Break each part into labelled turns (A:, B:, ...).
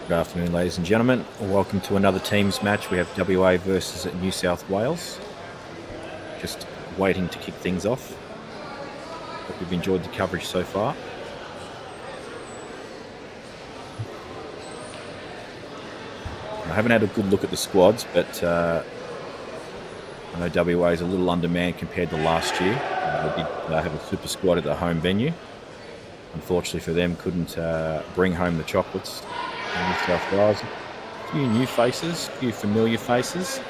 A: Good afternoon, ladies and gentlemen. Welcome to another teams match. We have WA versus New South Wales. Just waiting to kick things off. Hope you've enjoyed the coverage so far. I haven't had a good look at the squads, but I know WA is a little undermanned compared to last year. They did have a super squad at the home venue. Unfortunately for them, couldn't bring home the chocolates. New South Wales. A few new faces, a few familiar faces.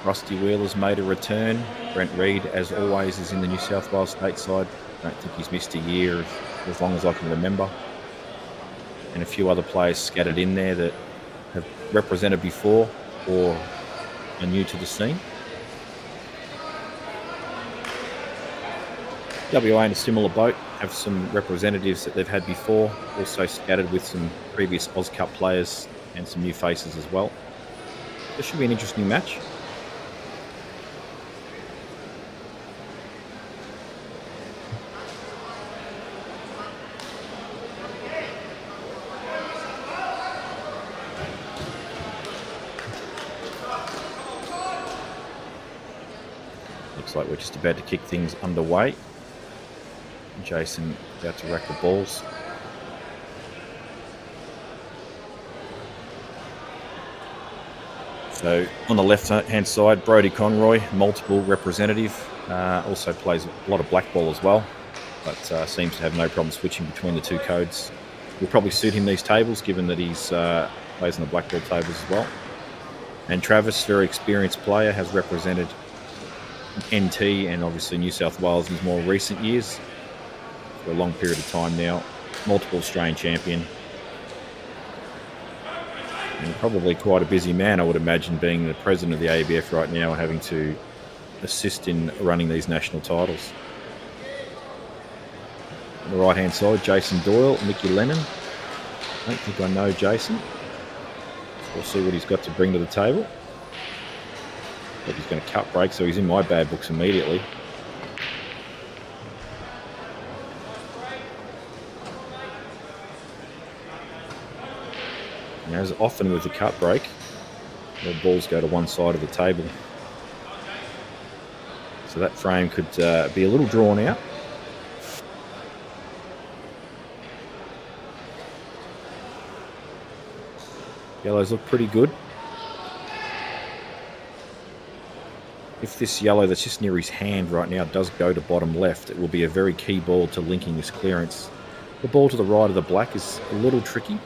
A: Rusty Wheeler's made a return. Brent Reid, as always, is in the New South Wales state side. I don't think he's missed a year as long as I can remember. And a few other players scattered in there that have represented before or are new to the scene. WA in a similar boat, have some representatives that they've had before, also scattered with some previous Oz Cup players and some new faces as well. This should be an interesting match. Looks like we're just about to kick things underway. Jason about to rack the balls. So on the left-hand side, Brodie Conroy, multiple representative, also plays a lot of black ball as well, but seems to have no problem switching between the two codes. Will probably suit him these tables, given that he's plays on the black ball tables as well. And Travis, very experienced player, has represented NT and obviously New South Wales in his more recent years. For a long period of time now, multiple Australian champion, and probably quite a busy man, I would imagine, being the president of the AEBF right now and having to assist in running these national titles. On the right hand side, Jason Doyle, Mickey Lennon. I don't think I know Jason. We'll see what he's got to bring to the table. But he's going to cut break, so he's in my bad books immediately. And as often with the cut break, the balls go to one side of the table. So that frame could be a little drawn out. Yellows look pretty good. If this yellow that's just near his hand right now does go to bottom left, it will be a very key ball to linking this clearance. The ball to the right of the black is a little tricky.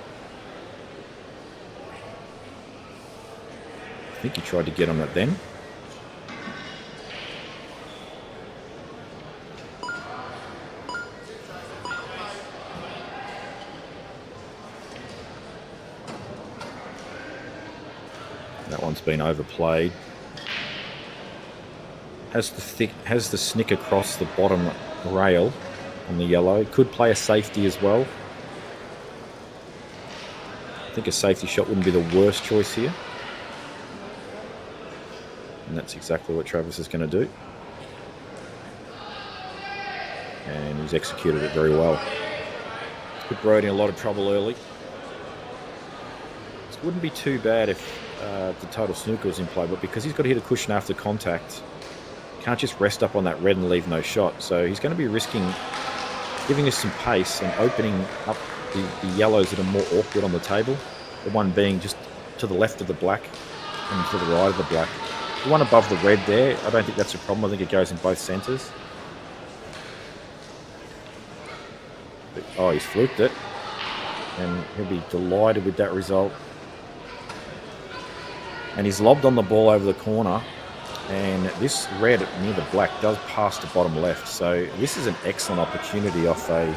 A: I think he tried to get on it then. That one's been overplayed. Has the snick across the bottom rail on the yellow. Could play a safety as well. I think a safety shot wouldn't be the worst choice here. And that's exactly what Travis is going to do. And he's executed it very well. Put Brodie in a lot of trouble early. It wouldn't be too bad if the total snooker was in play, but because he's got to hit a cushion after contact, can't just rest up on that red and leave no shot. So he's going to be risking giving us some pace and opening up the yellows that are more awkward on the table. The one being just to the left of the black and to the right of the black. The one above the red there, I don't think that's a problem. I think it goes in both centres. Oh, he's fluked it. And he'll be delighted with that result. And he's lobbed on the ball over the corner. And this red near the black does pass to bottom left. So this is an excellent opportunity off a...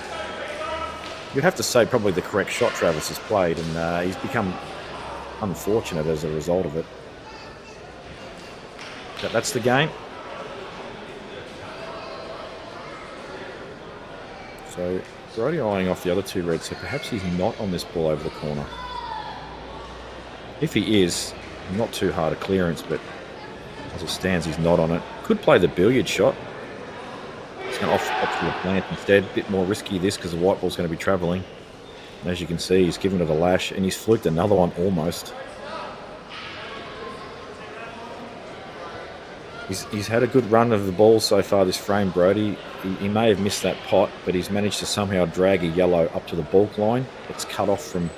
A: You'd have to say probably the correct shot Travis has played. And he's become unfortunate as a result of it. But that's the game. So Brodie eyeing off the other two reds. So perhaps he's not on this ball over the corner. If he is, not too hard a clearance, but as it stands, he's not on it. Could play the billiard shot. He's going to opt for the plant instead. A bit more risky this because the white ball's going to be travelling. As you can see, he's given it a lash, and he's fluked another one almost. He's had a good run of the ball so far this frame, Brody. He may have missed that pot, but he's managed to somehow drag a yellow up to the baulk line. It's cut off from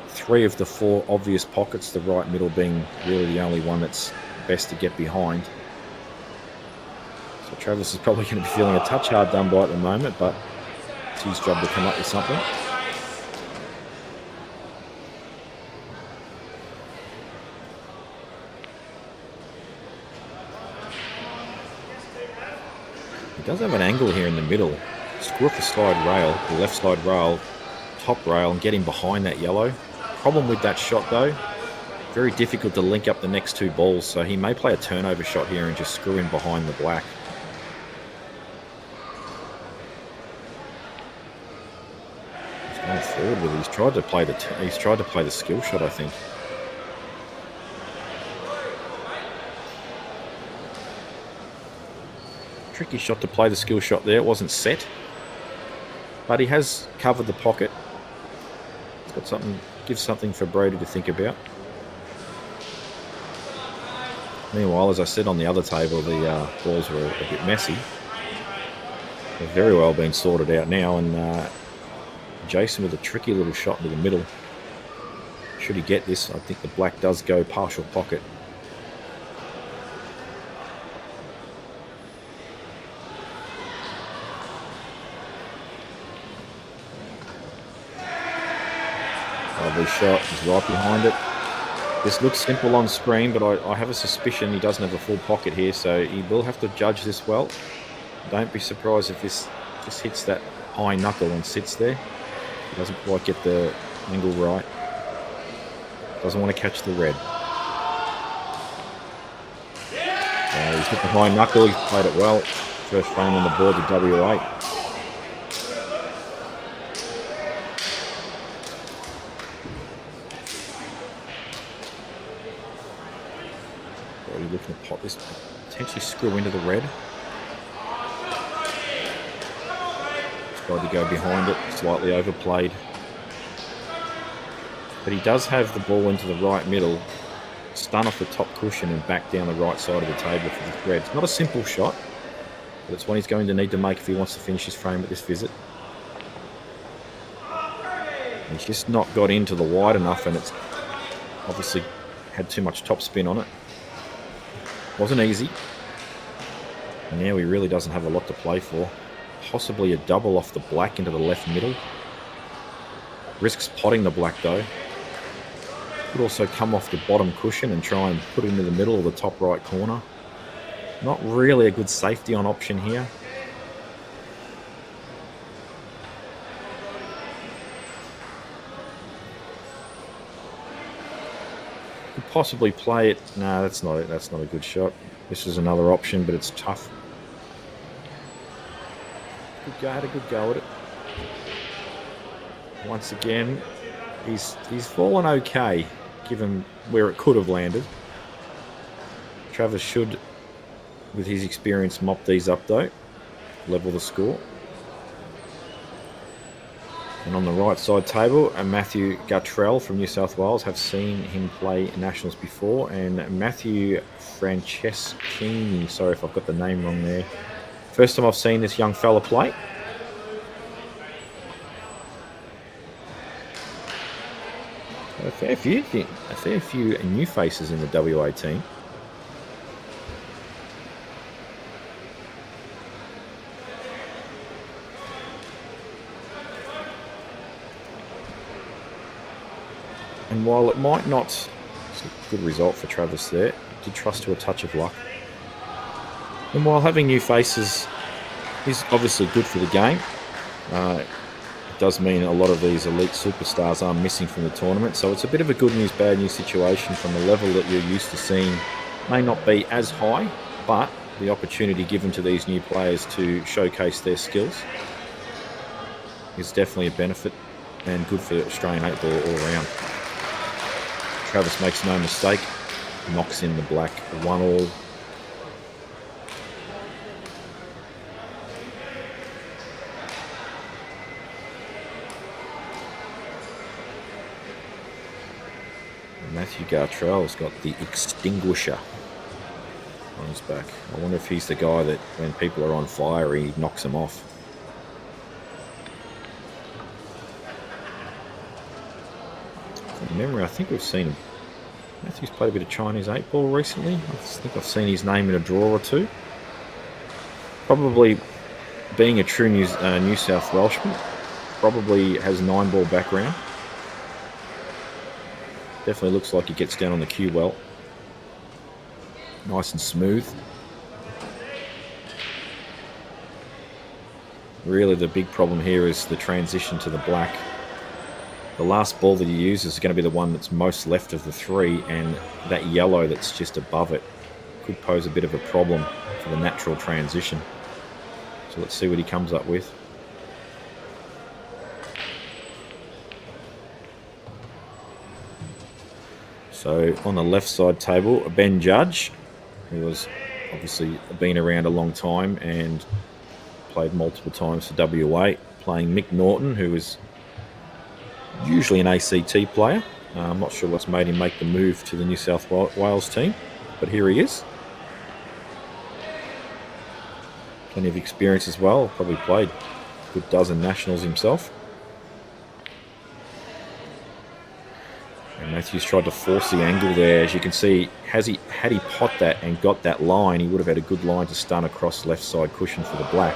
A: 3 of the 4 obvious pockets, the right middle being really the only one that's best to get behind. So Travis is probably going to be feeling a touch hard done by at the moment, but it's his job to come up with something. He does have an angle here in the middle. Screw off the side rail, the left side rail, top rail, and get him behind that yellow. Problem with that shot though, very difficult to link up the next 2 balls, so he may play a turnover shot here and just screw him behind the black. He's going forward with it. He's tried to play the skill shot, I think. Tricky shot to play the skill shot there. It wasn't set, but he has covered the pocket. It's got something, gives something for Brody to think about. Meanwhile, as I said on the other table, the balls were a bit messy. They've very well been sorted out now, and Jason with a tricky little shot into the middle. Should he get this, I think the black does go partial pocket. Lovely shot, he's right behind it. This looks simple on screen, but I have a suspicion he doesn't have a full pocket here, so he will have to judge this well. Don't be surprised if this just hits that high knuckle and sits there. He doesn't quite get the angle right. Doesn't want to catch the red. He's hit the high knuckle, he's played it well. First frame on the board to W8. Looking to pop this, potentially screw into the red. Tried to go behind it, slightly overplayed. But he does have the ball into the right middle, stun off the top cushion and back down the right side of the table for the red. It's not a simple shot, but it's one he's going to need to make if he wants to finish his frame at this visit. He's just not got into the wide enough, and it's obviously had too much top spin on it. Wasn't easy. And now he really doesn't have a lot to play for. Possibly a double off the black into the left middle. Risks potting the black though. Could also come off the bottom cushion and try and put it into the middle of the top right corner. Not really a good safety on option here. Could possibly play it. No, that's not it. That's not a good shot. This is another option, but it's tough. Good go, had a good go at it. Once again, he's fallen okay, given where it could have landed. Travis should, with his experience, mop these up though. Level the score. And on the right side table, Matthew Guttrell from New South Wales. Have seen him play Nationals before. And Matthew Franceschini, sorry if I've got the name wrong there. First time I've seen this young fella play. A fair few new faces in the WA team. And while it might not, it's a good result for Travis there, he did trust to a touch of luck. And while having new faces is obviously good for the game, it does mean a lot of these elite superstars are missing from the tournament. So it's a bit of a good news, bad news situation. From the level that you're used to seeing may not be as high, but the opportunity given to these new players to showcase their skills is definitely a benefit and good for Australian 8 ball all round. Travis makes no mistake, knocks in the black 1-all. Matthew Gartrell's got the extinguisher on his back. I wonder if he's the guy that when people are on fire, he knocks them off. From memory, I think we've seen him. Matthew's played a bit of Chinese 8-ball recently. I think I've seen his name in a draw or two. Probably being a true New South Welshman, probably has a 9-ball background. Definitely looks like he gets down on the cue well. Nice and smooth. Really the big problem here is the transition to the black. The last ball that he uses is going to be the one that's most left of the three, and that yellow that's just above it could pose a bit of a problem for the natural transition. So let's see what he comes up with. So on the left side table, Ben Judge, who has obviously been around a long time and played multiple times for WA, playing Mick Norton, who is usually an ACT player. I'm not sure what's made him make the move to the New South Wales team, but here he is. Plenty of experience as well. Probably played a good dozen nationals himself. And Matthews tried to force the angle there. As you can see, had he pot that and got that line, he would have had a good line to stun across left side cushion for the black.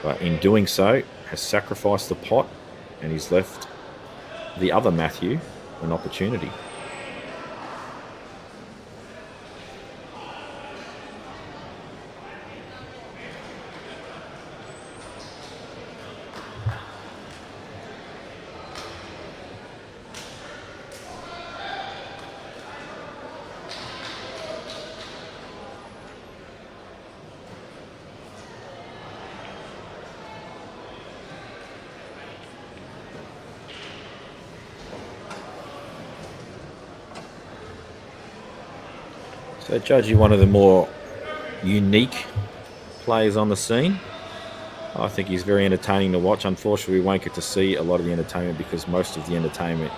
A: But in doing so, has sacrificed the pot, and he's left the other Matthew an opportunity. So Judgy, one of the more unique players on the scene. I think he's very entertaining to watch. Unfortunately, we won't get to see a lot of the entertainment because most of the entertainment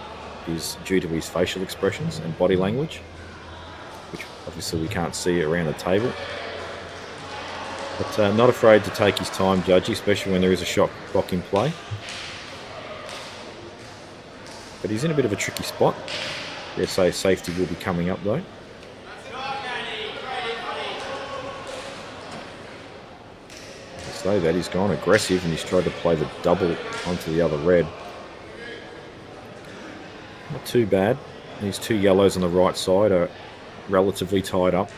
A: is due to his facial expressions and body language, which obviously we can't see around the table. But not afraid to take his time, Judgy, especially when there is a shot clock in play. But he's in a bit of a tricky spot. Dare say safety will be coming up though. So that he's gone aggressive and he's tried to play the double onto the other red. Not too bad. These two yellows on the right side are relatively tied up.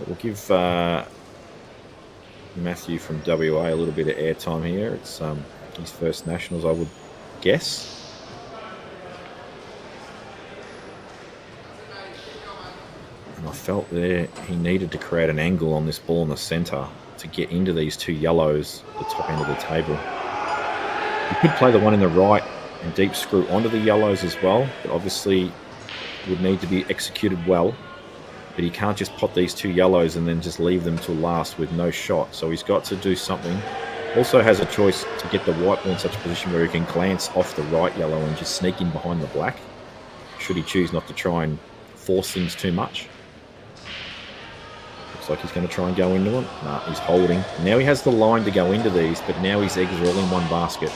A: We'll give Matthew from WA a little bit of airtime here. It's his first nationals, I would guess. And I felt there he needed to create an angle on this ball in the centre to get into these two yellows at the top end of the table. He could play the one in the right and deep screw onto the yellows as well, but obviously would need to be executed well. But he can't just pot these two yellows and then just leave them till last with no shot. So he's got to do something. Also has a choice to get the white ball in such a position where he can glance off the right yellow and just sneak in behind the black, should he choose not to try and force things too much. Looks like he's going to try and go into them. Nah, he's holding. Now he has the line to go into these, but now his eggs are all in one basket.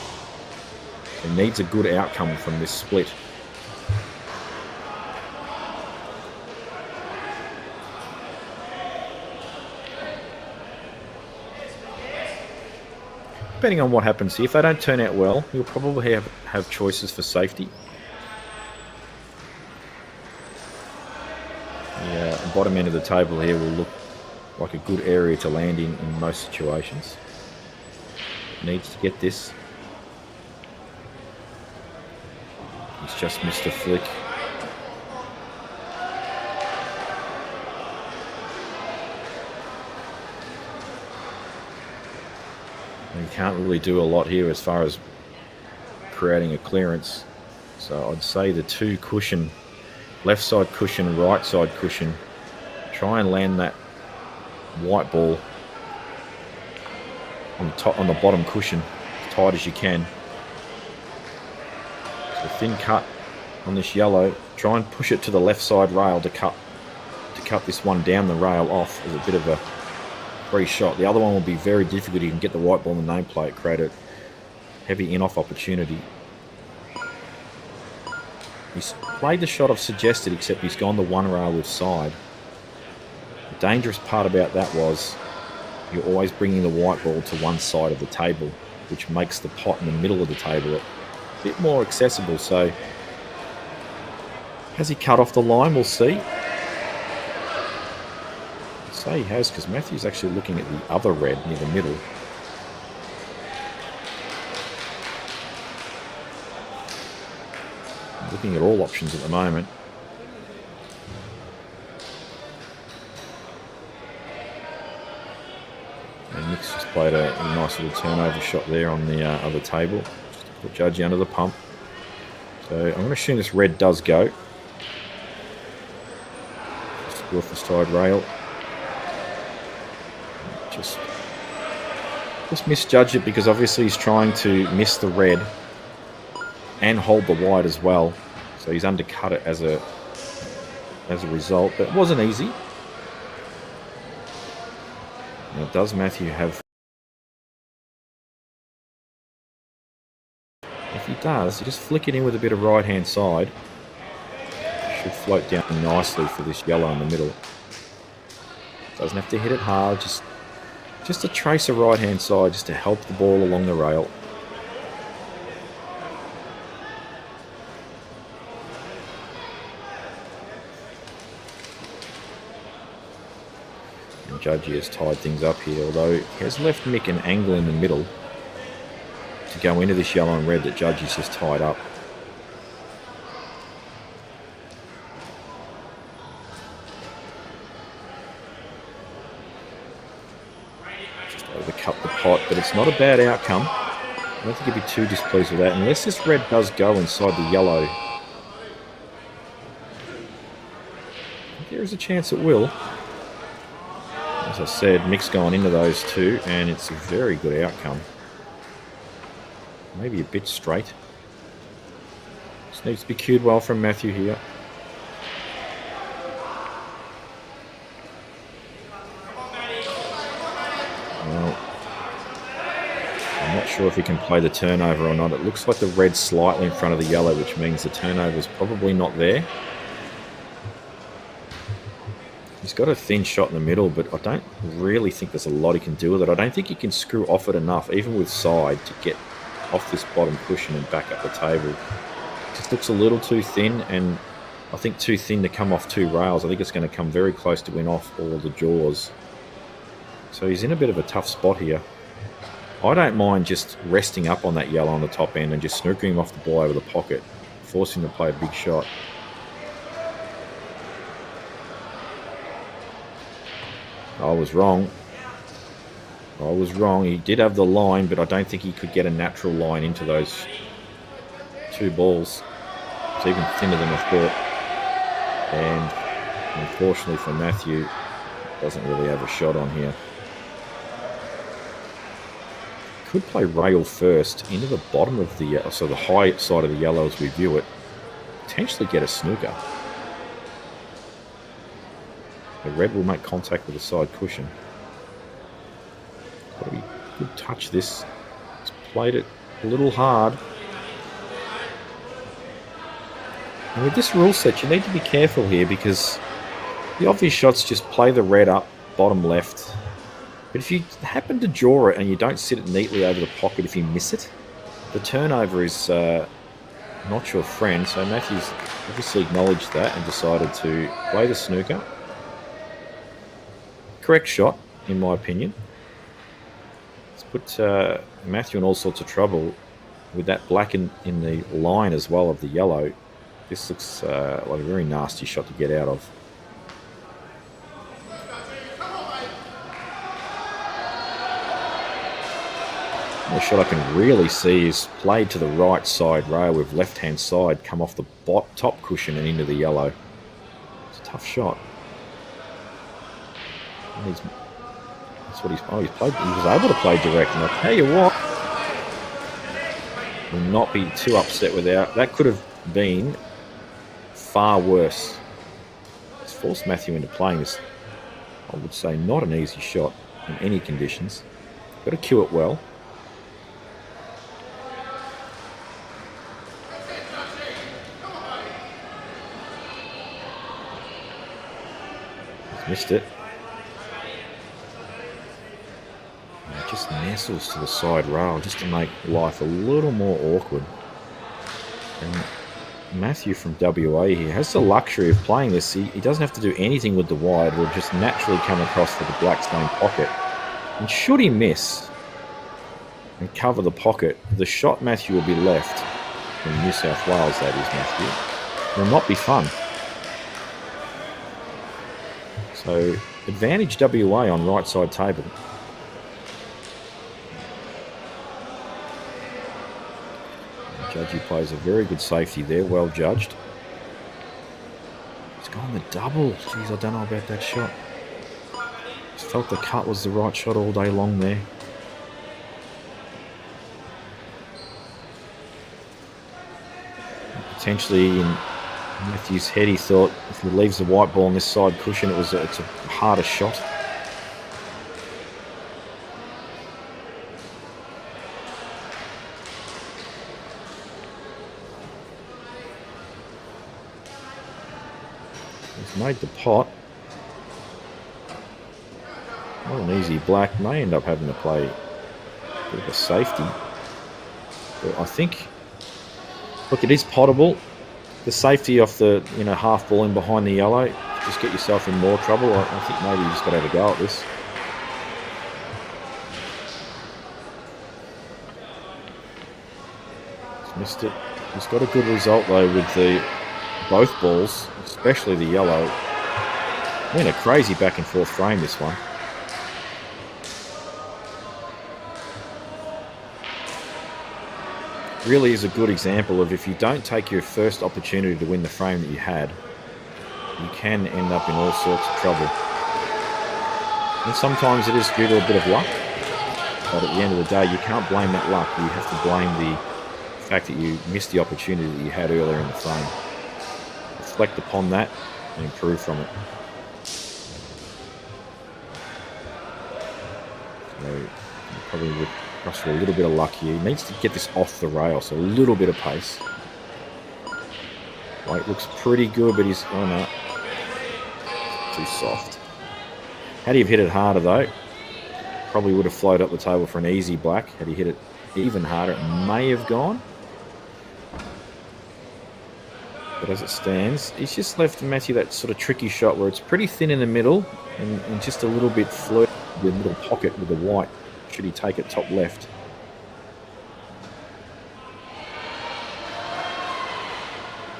A: He needs a good outcome from this split. Depending on what happens here, if they don't turn out well, he'll probably have choices for safety. The bottom end of the table here will look like a good area to land in most situations. Needs to get this. He's just missed a flick. And you can't really do a lot here as far as creating a clearance. So I'd say the two cushion, left side cushion, right side cushion, try and land that white ball on the bottom cushion tight as you can. So thin cut on this yellow. Try and push it to the left side rail to cut this one down the rail off as a bit of a free shot. The other one will be very difficult. You can get the white ball in the nameplate, create a heavy in-off opportunity. He's played the shot I've suggested, except he's gone the one rail with side. The dangerous part about that was you're always bringing the white ball to one side of the table, which makes the pot in the middle of the table a bit more accessible. So has he cut off the line? We'll see. I'd say he has, because Matthew's actually looking at the other red near the middle. Looking at all options at the moment. And Nick's just played a nice little turnover shot there on the other table, just to put Judgy under the pump. So I'm going to assume this red does go. Just go off the side rail. Just misjudge it, because obviously he's trying to miss the red and hold the white as well. So he's undercut it as a result, but it wasn't easy. Now, does Matthew have... If he does, you just flick it in with a bit of right-hand side. Should float down nicely for this yellow in the middle. Doesn't have to hit it hard, just a trace of right-hand side, just to help the ball along the rail. Judgy has tied things up here, although he has left Mick an angle in the middle to go into this yellow and red that Judgy's just tied up. Just overcut the pot, but it's not a bad outcome. I don't think he'd be too displeased with that, unless this red does go inside the yellow. There is a chance it will. As I said, Mick's gone into those two, and it's a very good outcome. Maybe a bit straight. Just needs to be cued well from Matthew here. Well, I'm not sure if he can play the turnover or not. It looks like the red's slightly in front of the yellow, which means the turnover's probably not there. He's got a thin shot in the middle, but I don't really think there's a lot he can do with it. I don't think he can screw off it enough, even with side, to get off this bottom cushion and back up the table. It just looks a little too thin, and I think too thin to come off two rails. I think it's going to come very close to win off all the jaws. So he's in a bit of a tough spot here. I don't mind just resting up on that yellow on the top end and just snookering him off the ball over the pocket, forcing him to play a big shot. I was wrong. He did have the line, but I don't think he could get a natural line into those two balls. It's even thinner than I thought. And unfortunately for Matthew, doesn't really have a shot on here. Could play rail first into the bottom of the, so the high side of the yellow as we view it. Potentially get a snooker. The red will make contact with the side cushion. Probably good touch this. He's played it a little hard. And with this rule set, you need to be careful here, because the obvious shot's just play the red up, bottom left. But if you happen to draw it and you don't sit it neatly over the pocket, if you miss it, the turnover is not your friend. So Matthews obviously acknowledged that and decided to play the snooker. Correct shot, in my opinion. It's put Matthew in all sorts of trouble with that black in the line as well of the yellow. This looks like a very nasty shot to get out of. The shot I can really see is played to the right side rail with left-hand side, come off the top cushion and into the yellow. It's a tough shot. That's what he's played. He was able to play direct, and I'll tell you what, Will not be too upset with that. That could have been far worse. It's forced Matthew into playing this, I would say, not an easy shot in any conditions. Got to cue it well. He's missed it. And it just nestles to the side rail just to make life a little more awkward. And Matthew from WA here has the luxury of playing this. He doesn't have to do anything with the wide. It'll just naturally come across to the Blackstone pocket. And should he miss and cover the pocket, the shot Matthew will be left, in New South Wales that is, Matthew, will not be fun. So advantage WA on right side table. Judgy plays a very good safety there, well judged. He's gone the double. Jeez, I don't know about that shot. Just felt the cut was the right shot all day long there. Potentially in Matthew's head, he thought if he leaves the white ball on this side cushion, it's a harder shot. He's made the pot. Not an easy black. May end up having to play a bit of a safety. But I think, look, it is potable. The safety off the half ball in behind the yellow, just get yourself in more trouble. I think maybe you just got to have a go at this. He's missed it. He's got a good result though with both balls, especially the yellow. Been a crazy back and forth frame this one. Really is a good example of if you don't take your first opportunity to win the frame that you had, you can end up in all sorts of trouble. And sometimes it is due to a bit of luck, but at the end of the day, you can't blame that luck. You have to blame the fact that you missed the opportunity that you had earlier in the frame. Reflect upon that and improve from it. So probably would cross for a little bit of luck here. He needs to get this off the rail, so a little bit of pace. Weight looks pretty good, but he's too soft. Had he have hit it harder though, probably would have floated up the table for an easy black. Had he hit it even harder, it may have gone. But as it stands, he's just left Matthew that sort of tricky shot where it's pretty thin in the middle and just a little bit flirty with a little pocket with the white. Should he take it top left?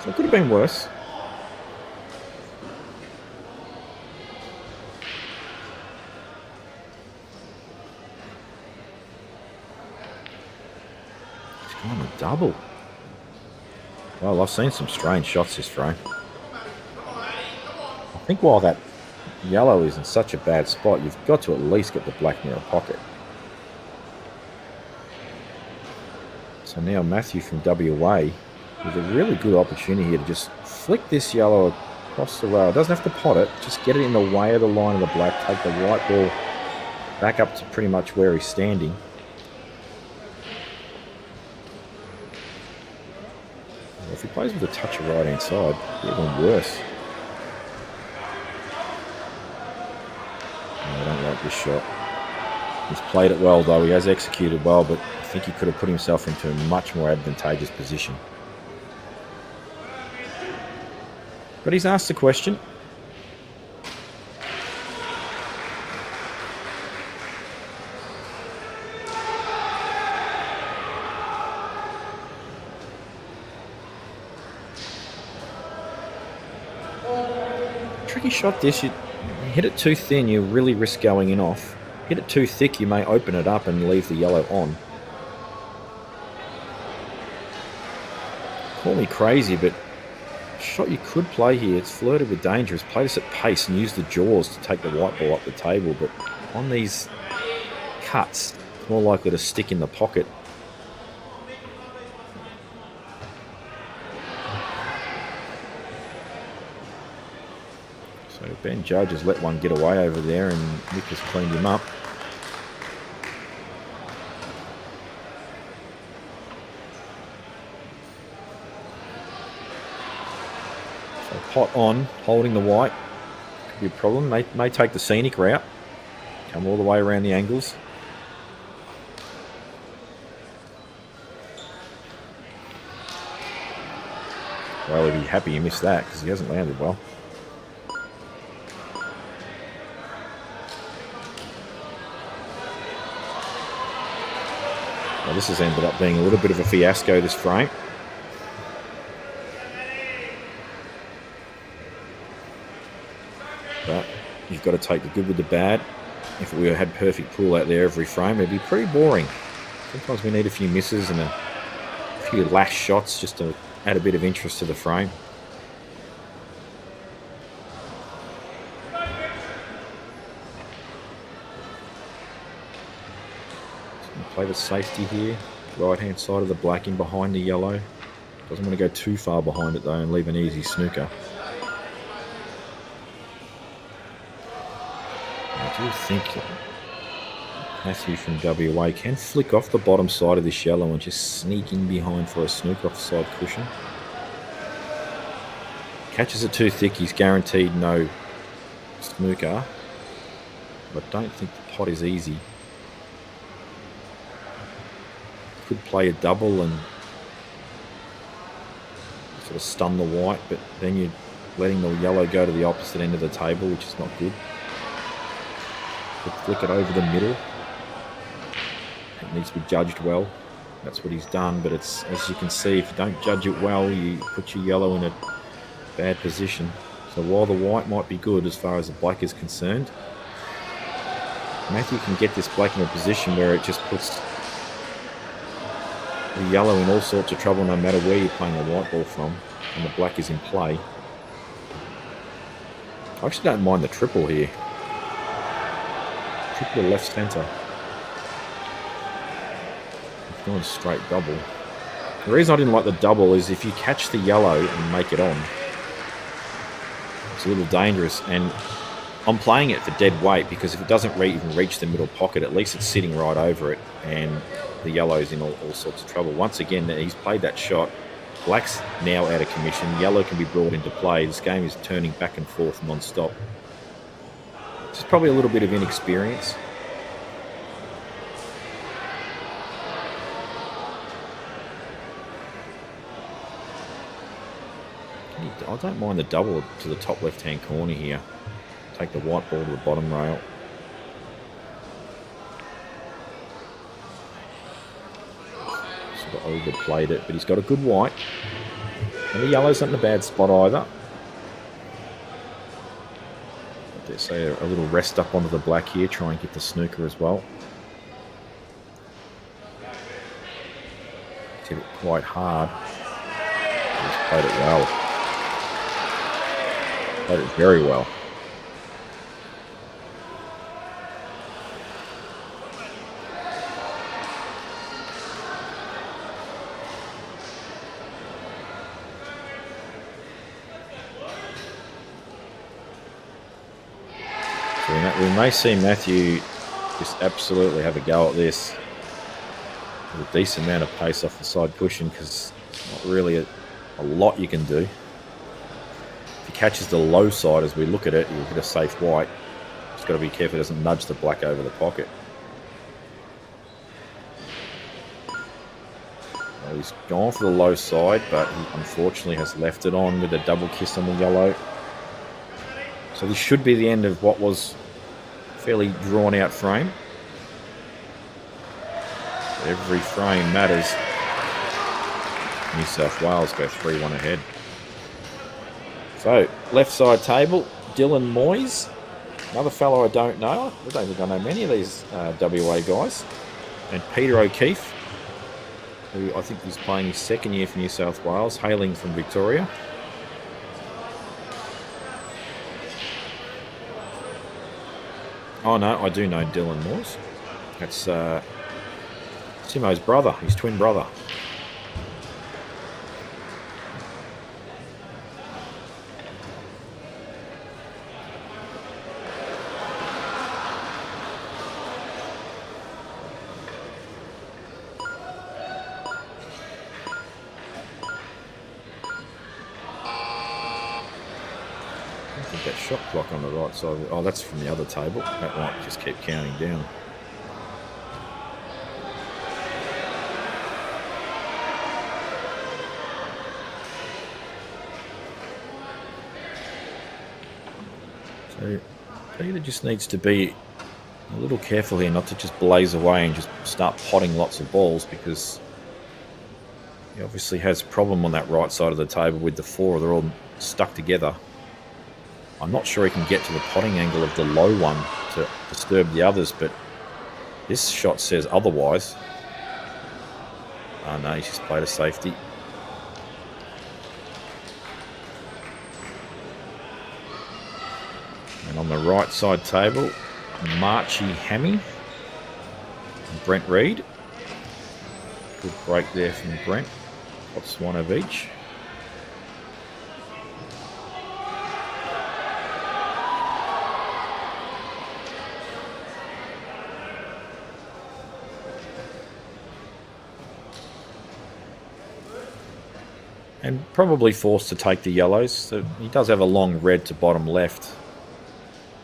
A: So it could have been worse. He's gone a double. Well, I've seen some strange shots this frame. I think while that yellow is in such a bad spot, you've got to at least get the black near a pocket. So now Matthew from WA with a really good opportunity here to just flick this yellow across the rail. Doesn't have to pot it, just get it in the way of the line of the black, take the white ball back up to pretty much where he's standing. If he plays with a touch of right hand side, even worse. I don't like this shot. He's played it well though, he has executed well, but I think he could have put himself into a much more advantageous position. But he's asked a question. Tricky shot this, you hit it too thin, you really risk going in off. Hit it too thick, you may open it up and leave the yellow on. Call me crazy, but shot you could play here. It's flirted with danger. It's play this at pace and use the jaws to take the white ball up the table, but on these cuts, it's more likely to stick in the pocket. So Ben Judge has let one get away over there and Nick has cleaned him up. So pot on, holding the white. Could be a problem. May take the scenic route. Come all the way around the angles. Well, he'd be happy he missed that because he hasn't landed well. Well, this has ended up being a little bit of a fiasco, this frame. But you've got to take the good with the bad. If we had perfect pool out there every frame, it'd be pretty boring. Sometimes we need a few misses and a few lash shots just to add a bit of interest to the frame. Play the safety here. Right hand side of the black in behind the yellow. Doesn't want to go too far behind it though and leave an easy snooker. I do think Matthew from WA can flick off the bottom side of this yellow and just sneak in behind for a snooker off the side cushion. Catches it too thick, he's guaranteed no snooker. But I don't think the pot is easy. Could play a double and sort of stun the white, but then you're letting the yellow go to the opposite end of the table, which is not good. Could flick it over the middle. It needs to be judged well. That's what he's done, but it's, as you can see, if you don't judge it well, you put your yellow in a bad position. So while the white might be good as far as the black is concerned, Matthew can get this black in a position where it just puts the yellow in all sorts of trouble no matter where you're playing the white ball from, and the black is in play. I actually don't mind the triple here. Triple left centre. Going straight double. The reason I didn't like the double is if you catch the yellow and make it on, it's a little dangerous, and I'm playing it for dead weight because if it doesn't even reach the middle pocket, at least it's sitting right over it and the yellow's in all sorts of trouble. Once again, he's played that shot. Black's now out of commission. Yellow can be brought into play. This game is turning back and forth non-stop. Just probably a little bit of inexperience. I don't mind the double to the top left-hand corner here. Take the white ball to the bottom rail. Sort of overplayed it, but he's got a good white. And the yellow's not in a bad spot either. Let's say a little rest up onto the black here, try and get the snooker as well. Hit it quite hard. He's played it well. Played it very well. We may see Matthew just absolutely have a go at this with a decent amount of pace off the side cushion, because it's not really a lot you can do. If he catches the low side as we look at it, he'll hit a safe white. Just got to be careful he doesn't nudge the black over the pocket. Well, he's gone for the low side, but he unfortunately has left it on with a double kiss on the yellow. So this should be the end of what was a fairly drawn out frame. Every frame matters. New South Wales go 3-1 ahead. So, left side table, Dylan Moyes. Another fellow I don't know. I don't think I know many of these WA guys. And Peter O'Keefe, who I think is playing his second year for New South Wales, hailing from Victoria. Oh no, I do know Dylan Moyes. That's Simo's brother, his twin brother. That shot clock on the right side. Oh, that's from the other table. That might just keep counting down. So Peter just needs to be a little careful here not to just blaze away and just start potting lots of balls, because he obviously has a problem on that right side of the table with the four. They're all stuck together. I'm not sure he can get to the potting angle of the low one to disturb the others, but this shot says otherwise. Oh no, he's just played a safety. And on the right side table, Marchie Hammy and Brent Reed. Good break there from Brent. Pots one of each. And probably forced to take the yellows. So he does have a long red to bottom left.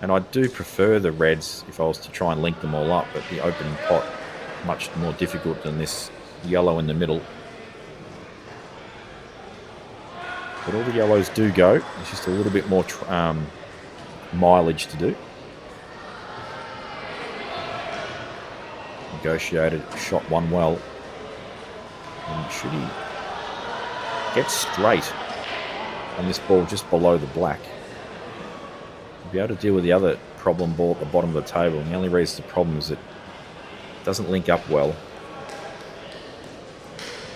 A: And I do prefer the reds if I was to try and link them all up, but the open pot much more difficult than this yellow in the middle. But all the yellows do go. It's just a little bit more mileage to do. Negotiated, shot one well. And should he get straight on this ball just below the black, he'll be able to deal with the other problem ball at the bottom of the table. And the only reason the problem is it doesn't link up well.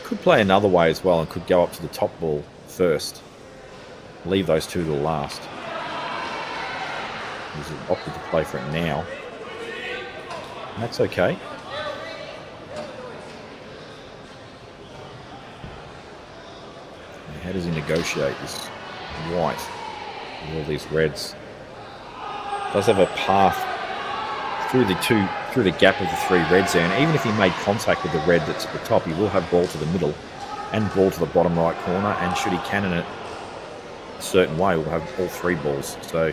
A: Could play another way as well and could go up to the top ball first. Leave those two to the last. He's opted to play for it now. And that's okay. How does he negotiate this white with all these reds? Does have a path through the gap of the three reds there, and even if he made contact with the red that's at the top, he will have ball to the middle and ball to the bottom right corner, and should he cannon it a certain way, we'll have all three balls. So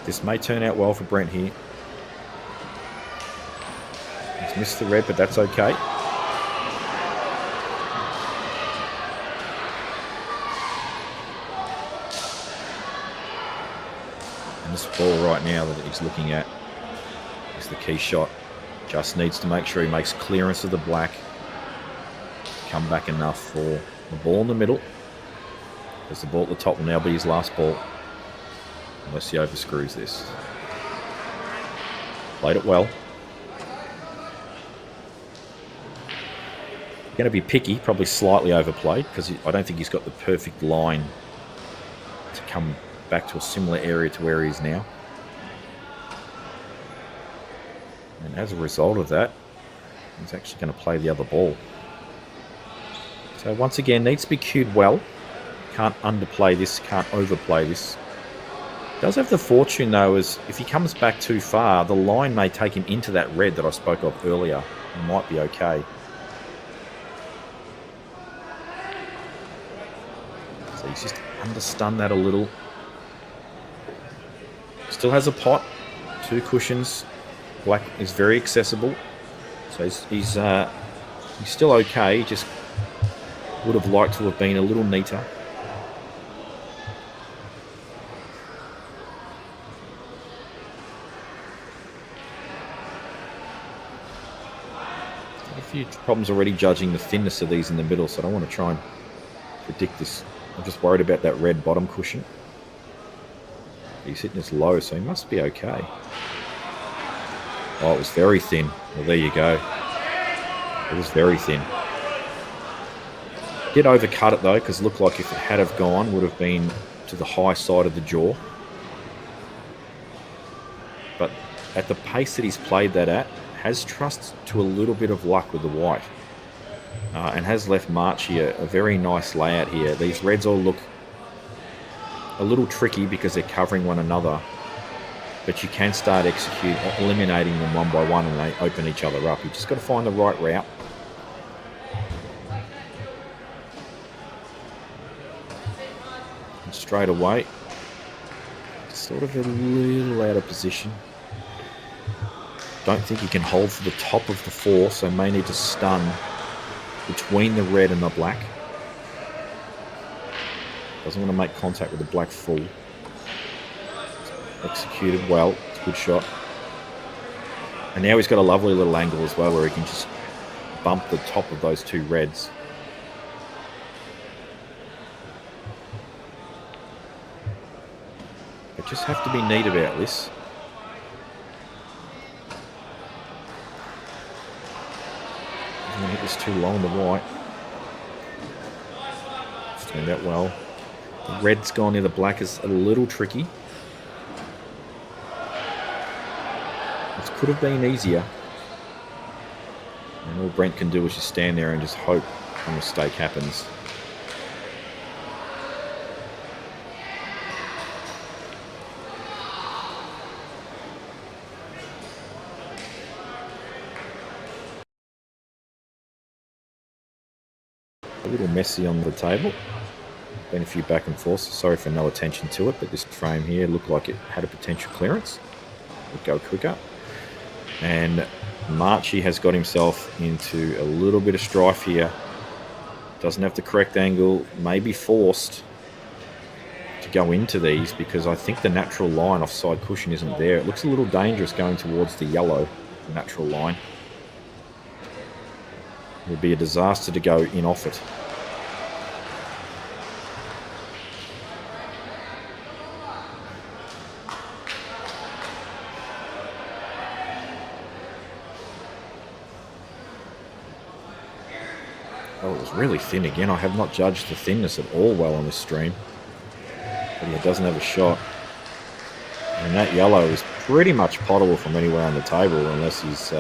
A: this may turn out well for Brent here. He's missed the red, but that's okay. This ball right now that he's looking at is the key shot. Just needs to make sure he makes clearance of the black. Come back enough for the ball in the middle, because the ball at the top will now be his last ball, unless he overscrews this. Played it well. Going to be picky, probably slightly overplayed, because I don't think he's got the perfect line to come back to a similar area to where he is now. And as a result of that, he's actually going to play the other ball. So once again, needs to be cued well. Can't underplay this, can't overplay this. Does have the fortune though, is if he comes back too far, the line may take him into that red that I spoke of earlier. He might be okay. So he's just understunned that a little. Still has a pot, two cushions. Black is very accessible, so he's still okay. He just would have liked to have been a little neater. Had a few problems already judging the thinness of these in the middle, so I don't want to try and predict this. I'm just worried about that red bottom cushion. He's hitting this low, so he must be okay. Oh, it was very thin. Well, there you go. It was very thin. Did overcut it though, because it looked like if it had have gone, would have been to the high side of the jaw. But at the pace that he's played that at, has trust to a little bit of luck with the white. And has left Marchie a very nice layout here. These reds all look a little tricky because they're covering one another, but you can start eliminating them one by one, and they open each other up. You just got to find the right route. And straight away, sort of a little out of position. Don't think he can hold for the top of the 4, so may need to stun between the red and the black. Doesn't want to make contact with the black full. Executed well. It's a good shot. And now he's got a lovely little angle as well where he can just bump the top of those 2 reds. But just have to be neat about this. Doesn't want to hit this too long on the white. It's turned out well. The red's gone near the black is a little tricky. This could have been easier. And all Brent can do is just stand there and just hope a mistake happens. A little messy on the table. Been a few back and forth, so sorry for no attention to it, but this frame here looked like it had a potential clearance. Would go quicker. And Marchie has got himself into a little bit of strife here. Doesn't have the correct angle, may be forced to go into these because I think the natural line offside cushion isn't there. It looks a little dangerous going towards the yellow natural line. It would be a disaster to go in off it. Oh, it was really thin again. I have not judged the thinness at all well on this stream. But he doesn't have a shot. And that yellow is pretty much potable from anywhere on the table unless he's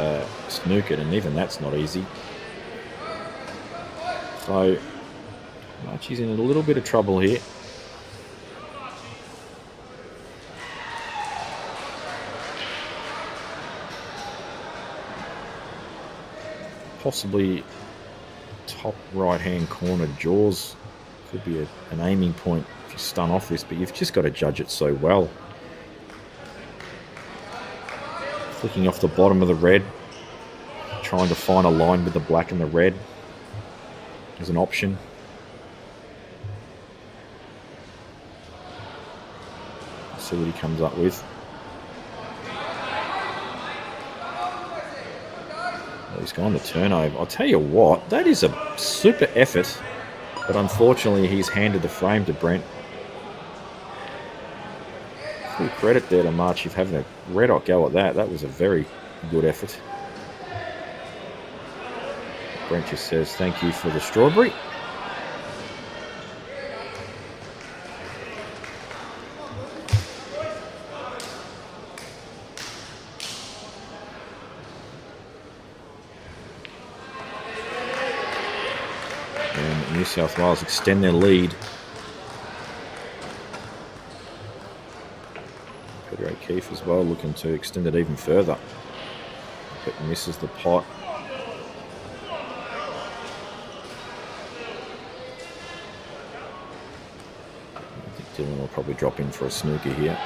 A: snookered, and even that's not easy. So, Archie's in a little bit of trouble here. Possibly top right-hand corner jaws could be an aiming point if you stun off this, but you've just got to judge it so well. Flicking off the bottom of the red, trying to find a line with the black and the red as an option. Let's see what he comes up with. Oh, he's gone to turnover. I'll tell you what, that is a super effort, but unfortunately he's handed the frame to Brent. Full credit there to March for having a red hot go at that. That was a very good effort. Brent just says thank you for the strawberry. And New South Wales extend their lead. Peter O'Keefe as well looking to extend it even further. But misses the pot. Dylan will probably drop in for a snooker here.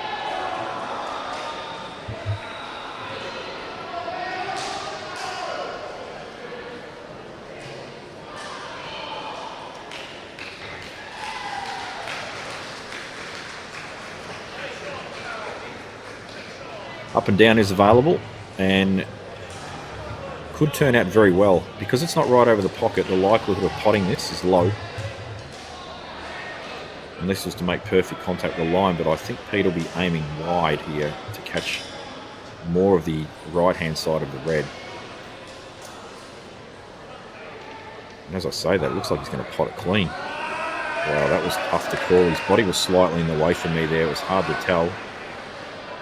A: Up and down is available and could turn out very well. Because it's not right over the pocket, the likelihood of potting this is low. And this is to make perfect contact with the line, but I think Pete will be aiming wide here to catch more of the right-hand side of the red. And as I say that, it looks like he's going to pot it clean. Wow, that was tough to call. His body was slightly in the way for me there. It was hard to tell.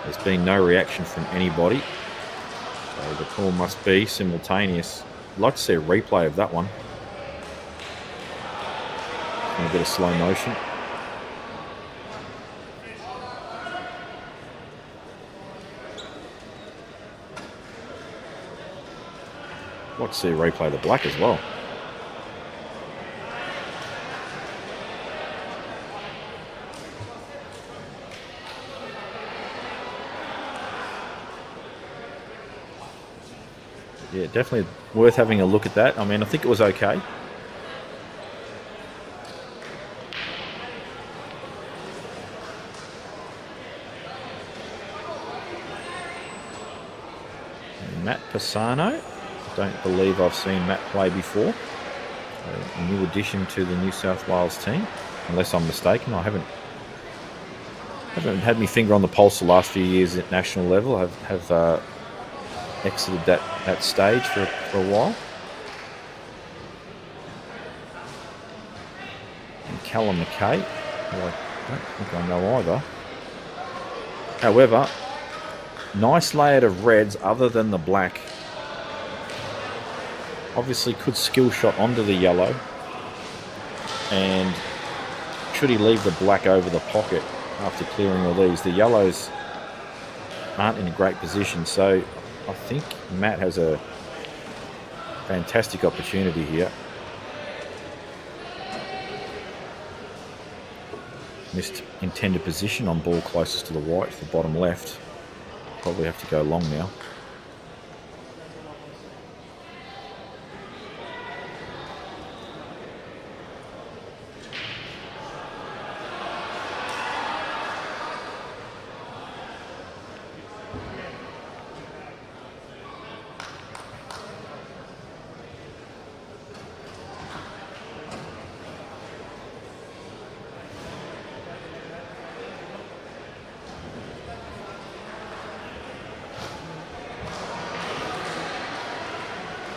A: There's been no reaction from anybody. So the call must be simultaneous. I'd like to see a replay of that one. In a bit of slow motion. I'd like to see a replay of the black as well. Yeah, definitely worth having a look at that. I mean, I think it was okay. And Matt Pisano. I don't believe I've seen Matt play before. A new addition to the New South Wales team, unless I'm mistaken. I haven't had my finger on the pulse the last few years at national level. I have exited that stage for a while. And Callum McKay, who I don't think I know either. However, nice layout of reds other than the black. Obviously could skill shot onto the yellow, and should he leave the black over the pocket after clearing all these, the yellows aren't in a great position. So I think Matt has a fantastic opportunity here. Missed intended position on ball closest to the white for bottom left. Probably have to go long now.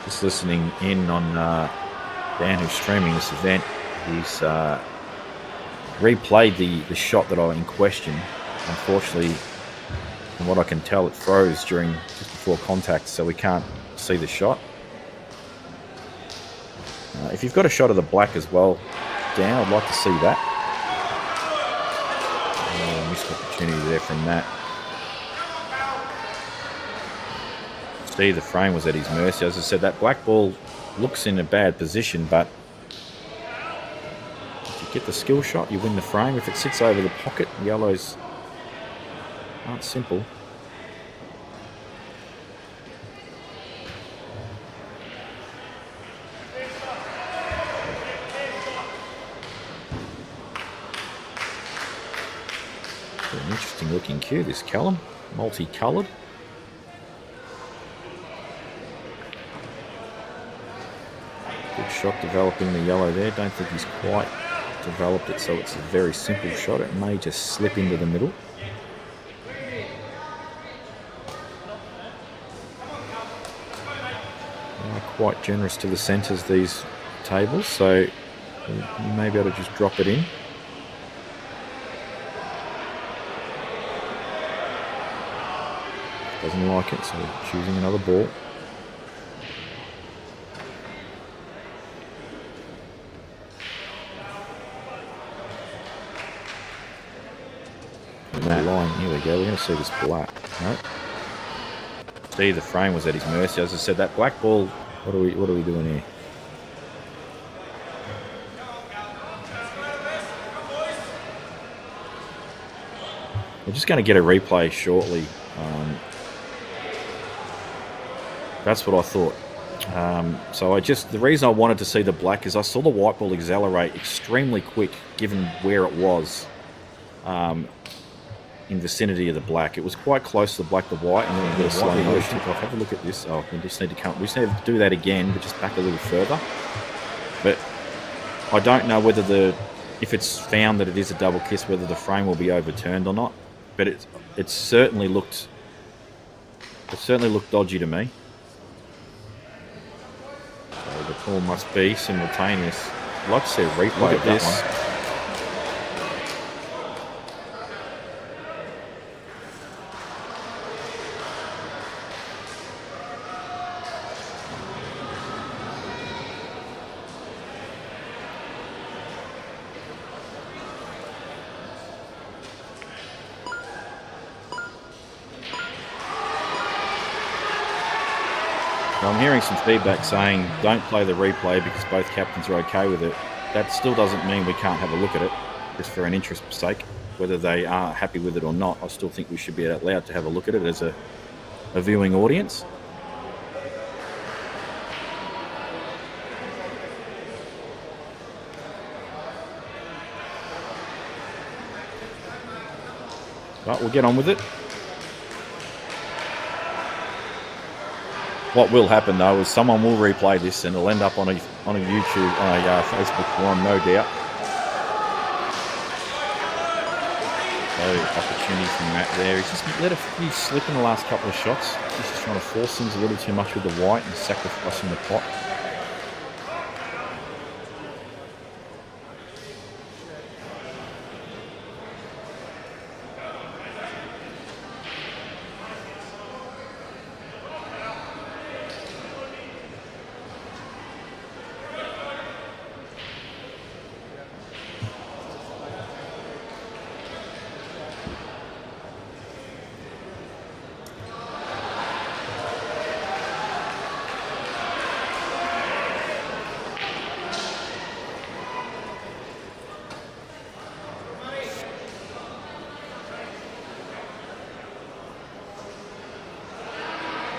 A: Just listening in on Dan, who's streaming this event. He's replayed the shot that I in question. Unfortunately, from what I can tell, it froze just before contact, so we can't see the shot. If you've got a shot of the black as well, Dan, I'd like to see that. Missed opportunity there from Matt. See, the frame was at his mercy. As I said, that black ball looks in a bad position, but if you get the skill shot, you win the frame. If it sits over the pocket, yellows aren't simple. An interesting looking cue, this Callum, multicoloured. Good shot developing the yellow there. Don't think he's quite developed it, so it's a very simple shot. It may just slip into the middle. Quite generous to the centres, these tables, so you may be able to just drop it in. Doesn't like it, so choosing another ball. That line, here we go. We're going to see this black. No. See, the frame was at his mercy. As I said, that black ball. What are we doing here? We're just going to get a replay shortly. That's what I thought. So the reason I wanted to see the black is I saw the white ball accelerate extremely quick, given where it was. In vicinity of the black, it was quite close to the black to white, and then a bit of slow motion. Have a look at this. Oh, we just need to do that again, but just back a little further. But I don't know whether if it's found that it is a double kiss, whether the frame will be overturned or not. But it certainly looked dodgy to me. So the call must be simultaneous. I'd like to see a replay of this. One. I'm hearing some feedback saying don't play the replay because both captains are okay with it. That still doesn't mean we can't have a look at it, just for an interest's sake. Whether they are happy with it or not, I still think we should be allowed to have a look at it as a viewing audience. But we'll get on with it. What will happen though is someone will replay this and it'll end up on a YouTube, on a Facebook forum, no doubt. So opportunity from Matt there. He's just let a few slip in the last couple of shots. He's just trying to force things a little too much with the white and sacrificing the pot.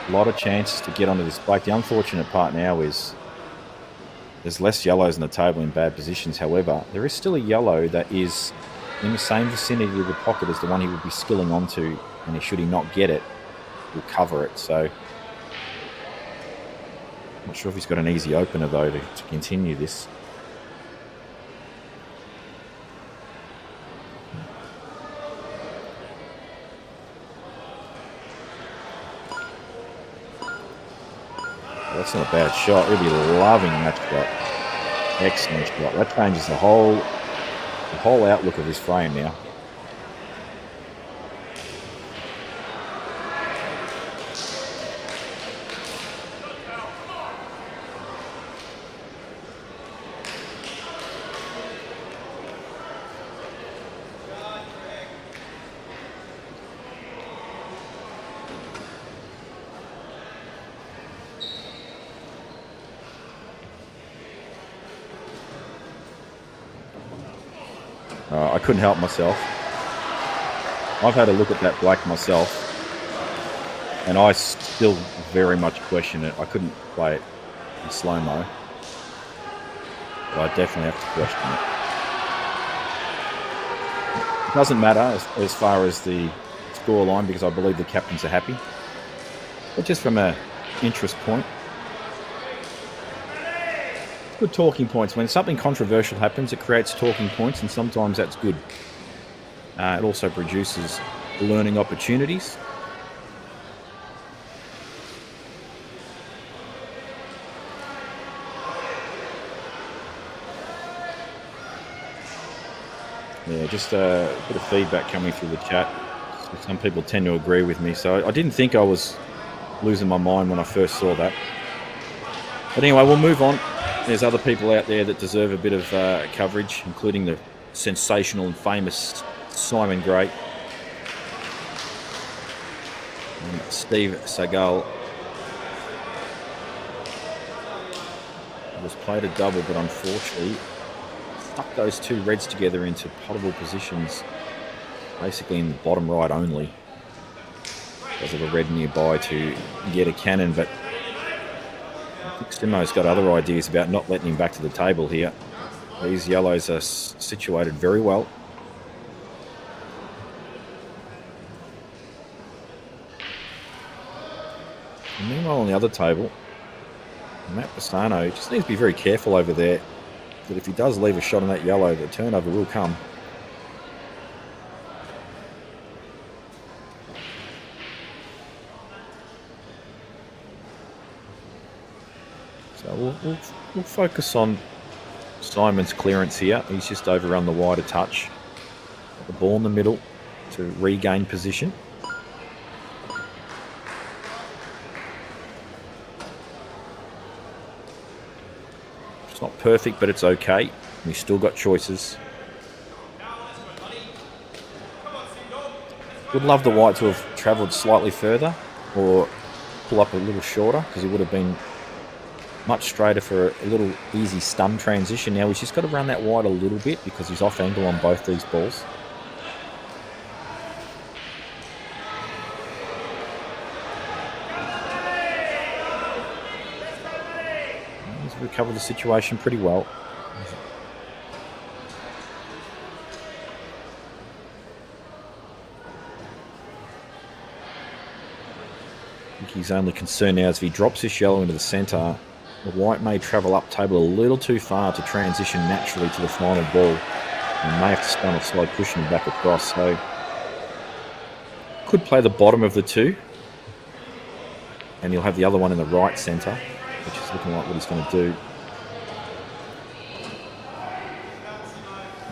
A: A lot of chances to get onto this break. The unfortunate part now is there's less yellows on the table in bad positions. However, there is still a yellow that is in the same vicinity of the pocket as the one he would be skilling onto, and should he not get it, he'll cover it. So I'm not sure if he's got an easy opener though to continue this. That's not a bad shot. He'll be loving that shot. Excellent shot. That changes the whole outlook of his frame now. I couldn't help myself. I've had a look at that black myself, and I still very much question it. I couldn't play it in slow-mo, but I definitely have to question it. It doesn't matter as far as the score line, because I believe the captains are happy. But just from an interest point, good talking points. When something controversial happens, it creates talking points, and sometimes that's good. It also produces learning opportunities. Yeah, just a bit of feedback coming through the chat. Some people tend to agree with me, so I didn't think I was losing my mind when I first saw that. But anyway, we'll move on. There's other people out there that deserve a bit of coverage, including the sensational and famous Simon Gray. And Steve Seagal was played a double, but unfortunately stuck those two reds together into potable positions, basically in the bottom right only, because of a red nearby to get a cannon. But I think Simo's got other ideas about not letting him back to the table here. These yellows are situated very well. And meanwhile, on the other table, Matt Bassano just needs to be very careful over there, that if he does leave a shot on that yellow, the turnover will come. So we'll focus on Simon's clearance here. He's just overrun the wide a touch. Got the ball in the middle to regain position. It's not perfect, but it's okay. We've still got choices. Would love the white to have travelled slightly further or pull up a little shorter, because he would have been much straighter for a little easy stun transition. Now he's just got to run that wide a little bit because he's off angle on both these balls. He's recovered the situation pretty well. I think his only concern now is if he drops this yellow into the centre, the white may travel up table a little too far to transition naturally to the final ball. And may have to stun a slow pushing him back across. So could play the bottom of the two. And he'll have the other one in the right centre, which is looking like what he's going to do.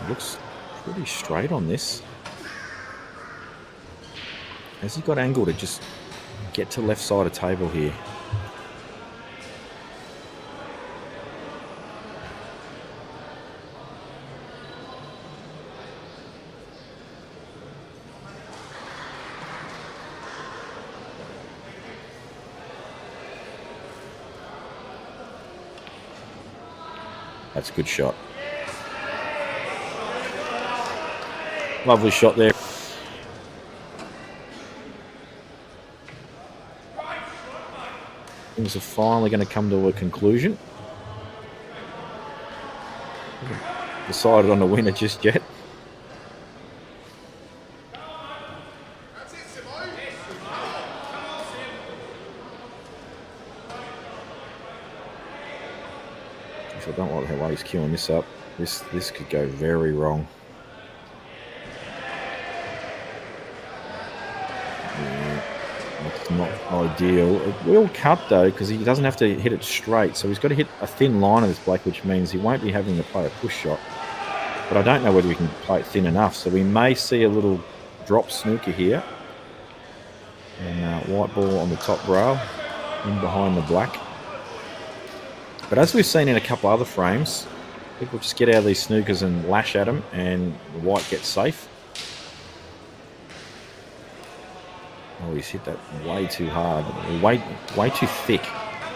A: It looks pretty straight on this. Has he got angle to just get to left side of table here? That's a good shot. Lovely shot there. Things are finally going to come to a conclusion. Haven't decided on a winner just yet. I don't like the way he's queuing this up. This could go very wrong. Yeah, it's not ideal. It will cut though, because he doesn't have to hit it straight. So he's got to hit a thin line of this black, which means he won't be having to play a push shot. But I don't know whether we can play it thin enough. So we may see a little drop snooker here. And white ball on the top rail, in behind the black. But as we've seen in a couple other frames, people just get out of these snookers and lash at them, and the white gets safe. Oh, he's hit that way too hard. Way too thick.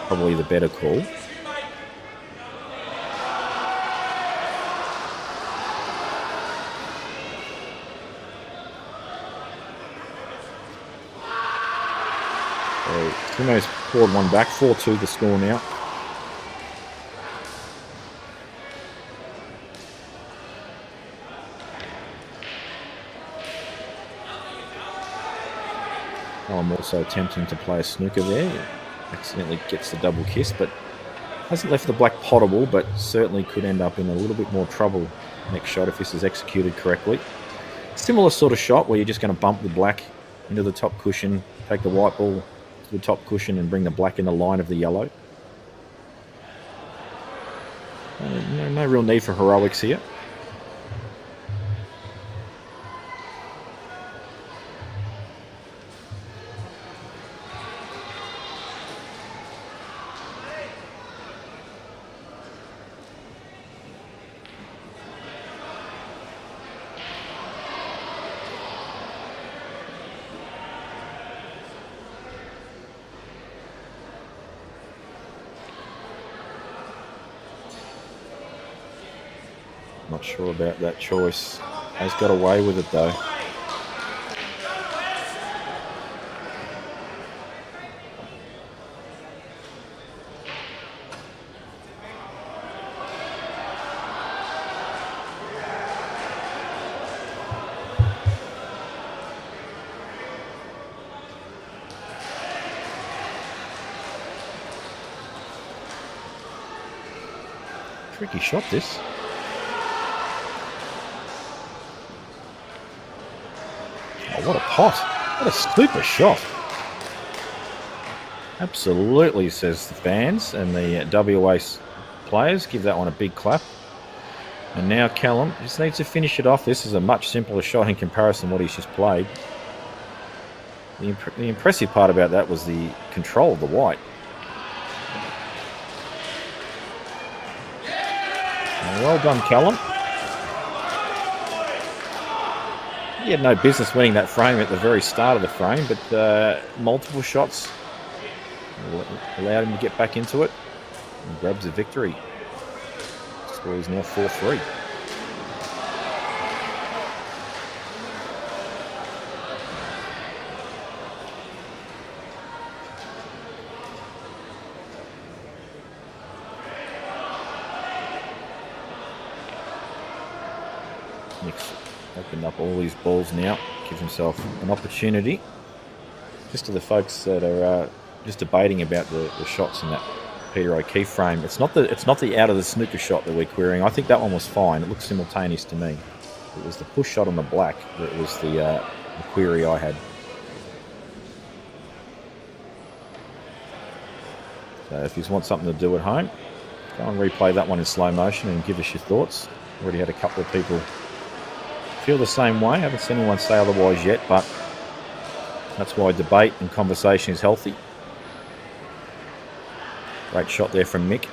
A: Probably the better call. So Timo's poured one back. 4-2 the score now. I'm also attempting to play a snooker there. Accidentally gets the double kiss, but hasn't left the black potable, but certainly could end up in a little bit more trouble next shot if this is executed correctly. Similar sort of shot where you're just going to bump the black into the top cushion, take the white ball to the top cushion and bring the black in the line of the yellow. No real need for heroics here. Not sure about that choice. Has got away with it though. Tricky shot this. What a pot. What a super shot. Absolutely, says the fans and the WA players. Give that one a big clap. And now Callum just needs to finish it off. This is a much simpler shot in comparison to what he's just played. The impressive part about that was the control of the white. Well done, Callum. He had no business winning that frame at the very start of the frame, but multiple shots allowed him to get back into it and grabs a victory. The score is now 4-3. Nick's opened up all these balls now, gives himself an opportunity. Just to the folks that are just debating about the shots in that Peter O'Keefe frame. It's not the out of the snooker shot that we're querying. I think that one was fine. It looked simultaneous to me. It was the push shot on the black that was the query I had. So if you want something to do at home, go and replay that one in slow motion and give us your thoughts. Already had a couple of people feel the same way. I haven't seen anyone say otherwise yet, but that's why debate and conversation is healthy. Great shot there from Mick.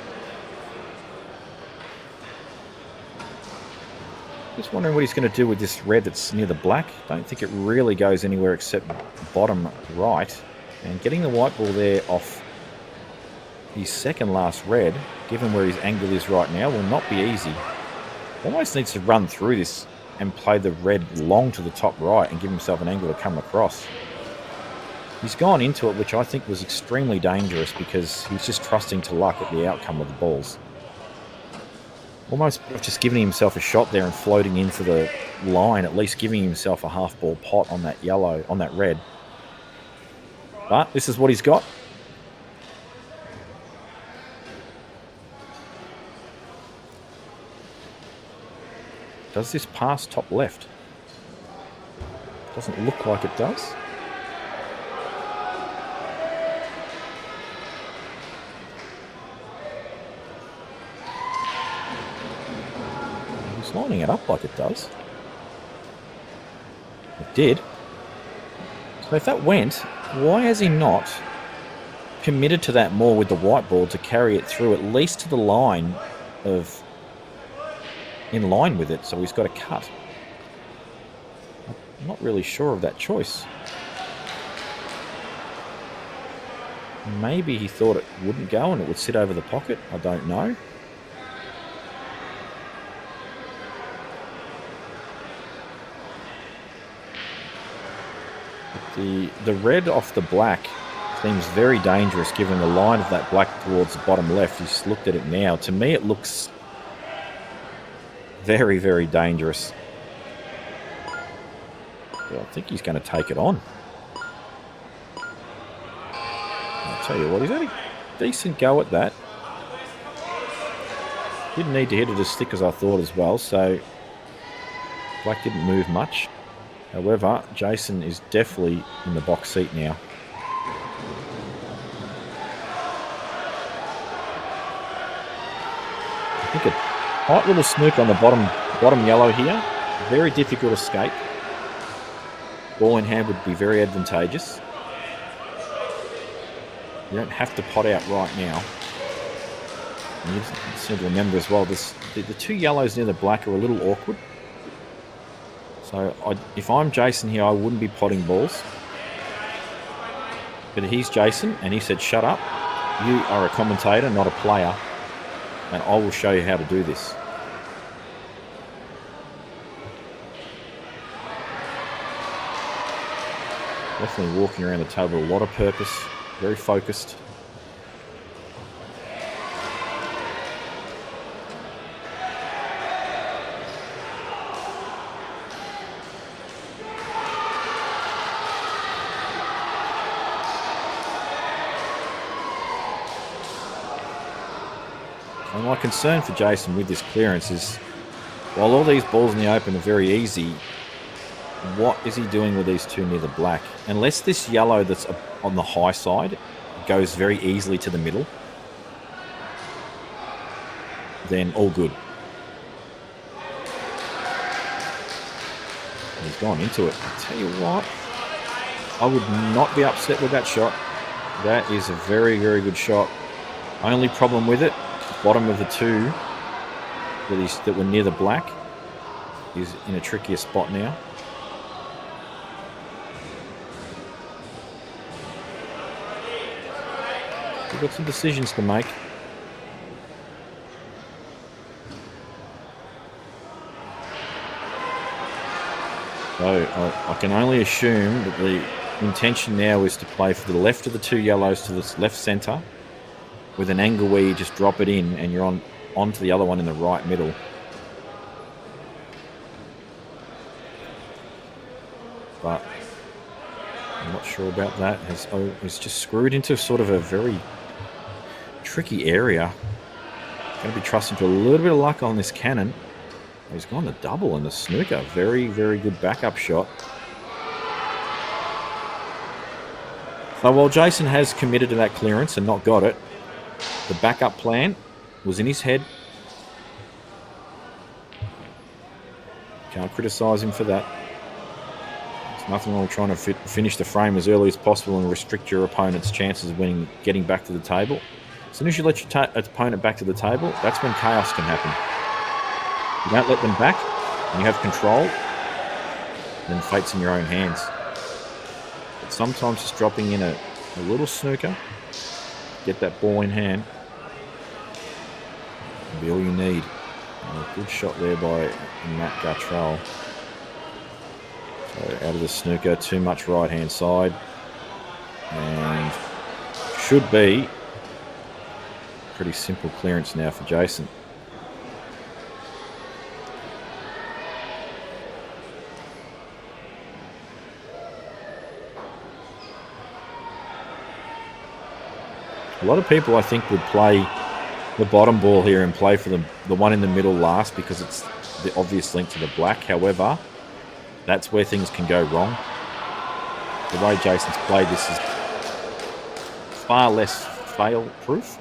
A: Just wondering what he's going to do with this red that's near the black. Don't think it really goes anywhere except bottom right. And getting the white ball there off his second last red, given where his angle is right now, will not be easy. Almost needs to run through this and play the red long to the top right and give himself an angle to come across. He's gone into it, which I think was extremely dangerous because he was just trusting to luck at the outcome of the balls. Almost just giving himself a shot there and floating into the line, at least giving himself a half ball pot on that yellow, on that red. But this is what he's got. Does this pass top left? Doesn't look like it does. He's lining it up like it does. It did. So if that went, why has he not committed to that more with the white ball to carry it through at least to the line of... in line with it, so he's got a cut. I'm not really sure of that choice. Maybe he thought it wouldn't go and it would sit over the pocket. I don't know. But the red off the black seems very dangerous given the line of that black towards the bottom left. He's looked at it now. To me, it looks very, very dangerous. Well, I think he's going to take it on. I'll tell you what, he's had a decent go at that. Didn't need to hit it as thick as I thought as well, so black didn't move much. However, Jason is definitely in the box seat now. I think a tight little snook on the bottom yellow here. Very difficult escape. Ball in hand would be very advantageous. You don't have to pot out right now. And you just need to remember as well, the two yellows near the black are a little awkward. So if I'm Jason here, I wouldn't be potting balls. But he's Jason, and he said, shut up. You are a commentator, not a player. And I will show you how to do this. Definitely walking around the table with a lot of purpose. Very focused. And my concern for Jason with this clearance is, while all these balls in the open are very easy, what is he doing with these two near the black? Unless this yellow that's on the high side goes very easily to the middle, then all good. And he's gone into it. I tell you what, I would not be upset with that shot. That is a very, very good shot. Only problem with it, bottom of the two that were near the black is in a trickier spot now. We've got some decisions to make. So I can only assume that the intention now is to play for the left of the two yellows to the left centre with an angle where you just drop it in and you're onto the other one in the right middle. But I'm not sure about that. He's just screwed into sort of a very tricky area. Going to be trusting to a little bit of luck on this cannon. He's gone to double in the snooker. Very, very good backup shot. So while Jason has committed to that clearance and not got it, the backup plan was in his head. Can't criticise him for that. There's nothing wrong with trying to finish the frame as early as possible and restrict your opponent's chances of winning, getting back to the table. As soon as you let your opponent back to the table, that's when chaos can happen. You don't let them back, and you have control, then fate's in your own hands. But sometimes just dropping in a little snooker, get that ball in hand, will be all you need. And a good shot there by Matt Gartrell. So out of the snooker, too much right-hand side. And should be pretty simple clearance now for Jason. A lot of people, I think, would play the bottom ball here and play for the one in the middle last because it's the obvious link to the black. However, that's where things can go wrong. The way Jason's played this is far less fail-proof.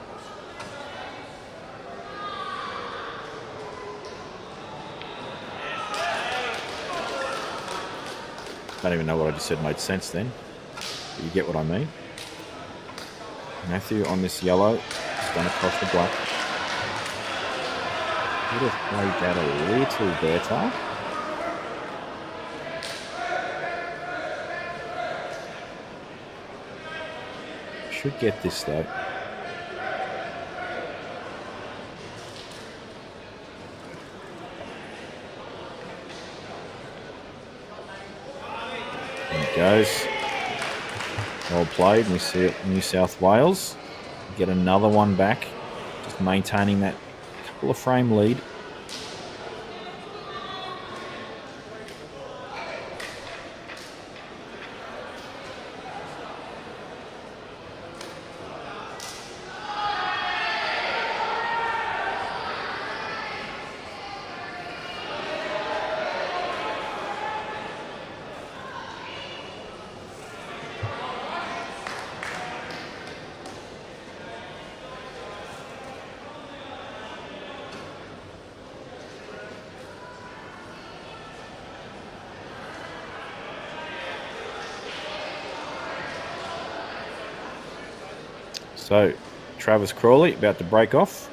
A: I don't even know what I just said made sense then. But you get what I mean. Matthew on this yellow, it's gone across the black. Would have played that a little better. Should get this though. There it goes. Well played. We see it in New South Wales. Get another one back. Just maintaining that couple of frame lead. So, Travis Crawley about to break off.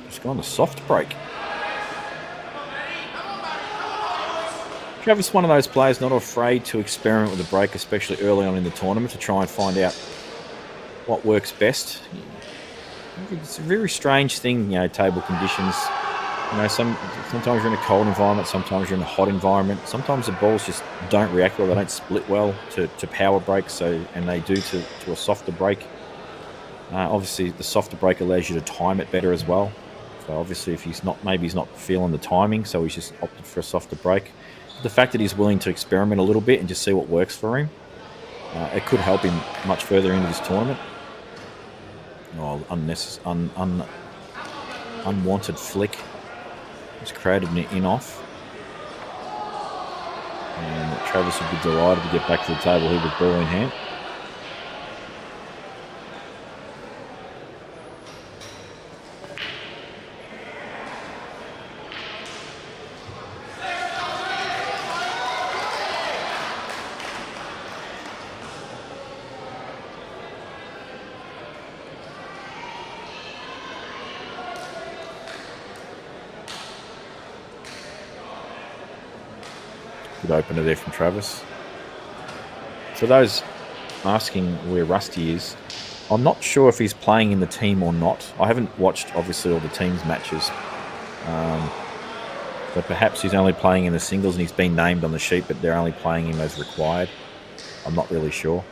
A: Just gone to soft break. Travis is one of those players not afraid to experiment with the break, especially early on in the tournament, to try and find out what works best. It's a very strange thing, table conditions. Sometimes you're in a cold environment, sometimes you're in a hot environment. Sometimes the balls just don't react well, they don't split well to power breaks, and they do to a softer break. Obviously, the softer break allows you to time it better as well. So obviously, if he's not feeling the timing, so he's just opted for a softer break. The fact that he's willing to experiment a little bit and just see what works for him, it could help him much further into this tournament. Unwanted flick. It's created an in-off. And Travis would be delighted to get back to the table here with ball in hand. Good opener there from Travis. For those asking where Rusty is, I'm not sure if he's playing in the team or not. I haven't watched, obviously, all the team's matches. But perhaps he's only playing in the singles and he's been named on the sheet, but they're only playing him as required. I'm not really sure.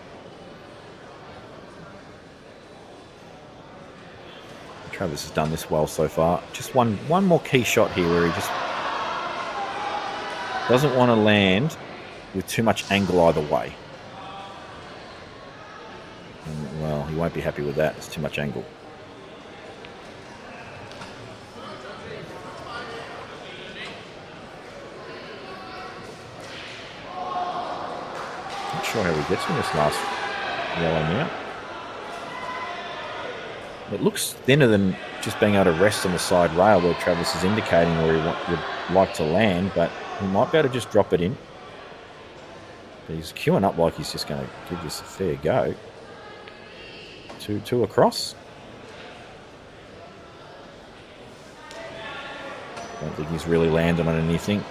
A: Travis has done this well so far. Just one more key shot here where he just doesn't want to land with too much angle either way. And, well, he won't be happy with that. It's too much angle. Not sure how he gets in this last yellow now. It looks thinner than just being able to rest on the side rail where Travis is indicating where he would like to land, but he might be able to just drop it in. But he's queuing up like he's just going to give this a fair go. Two across. Don't think he's really landed on anything.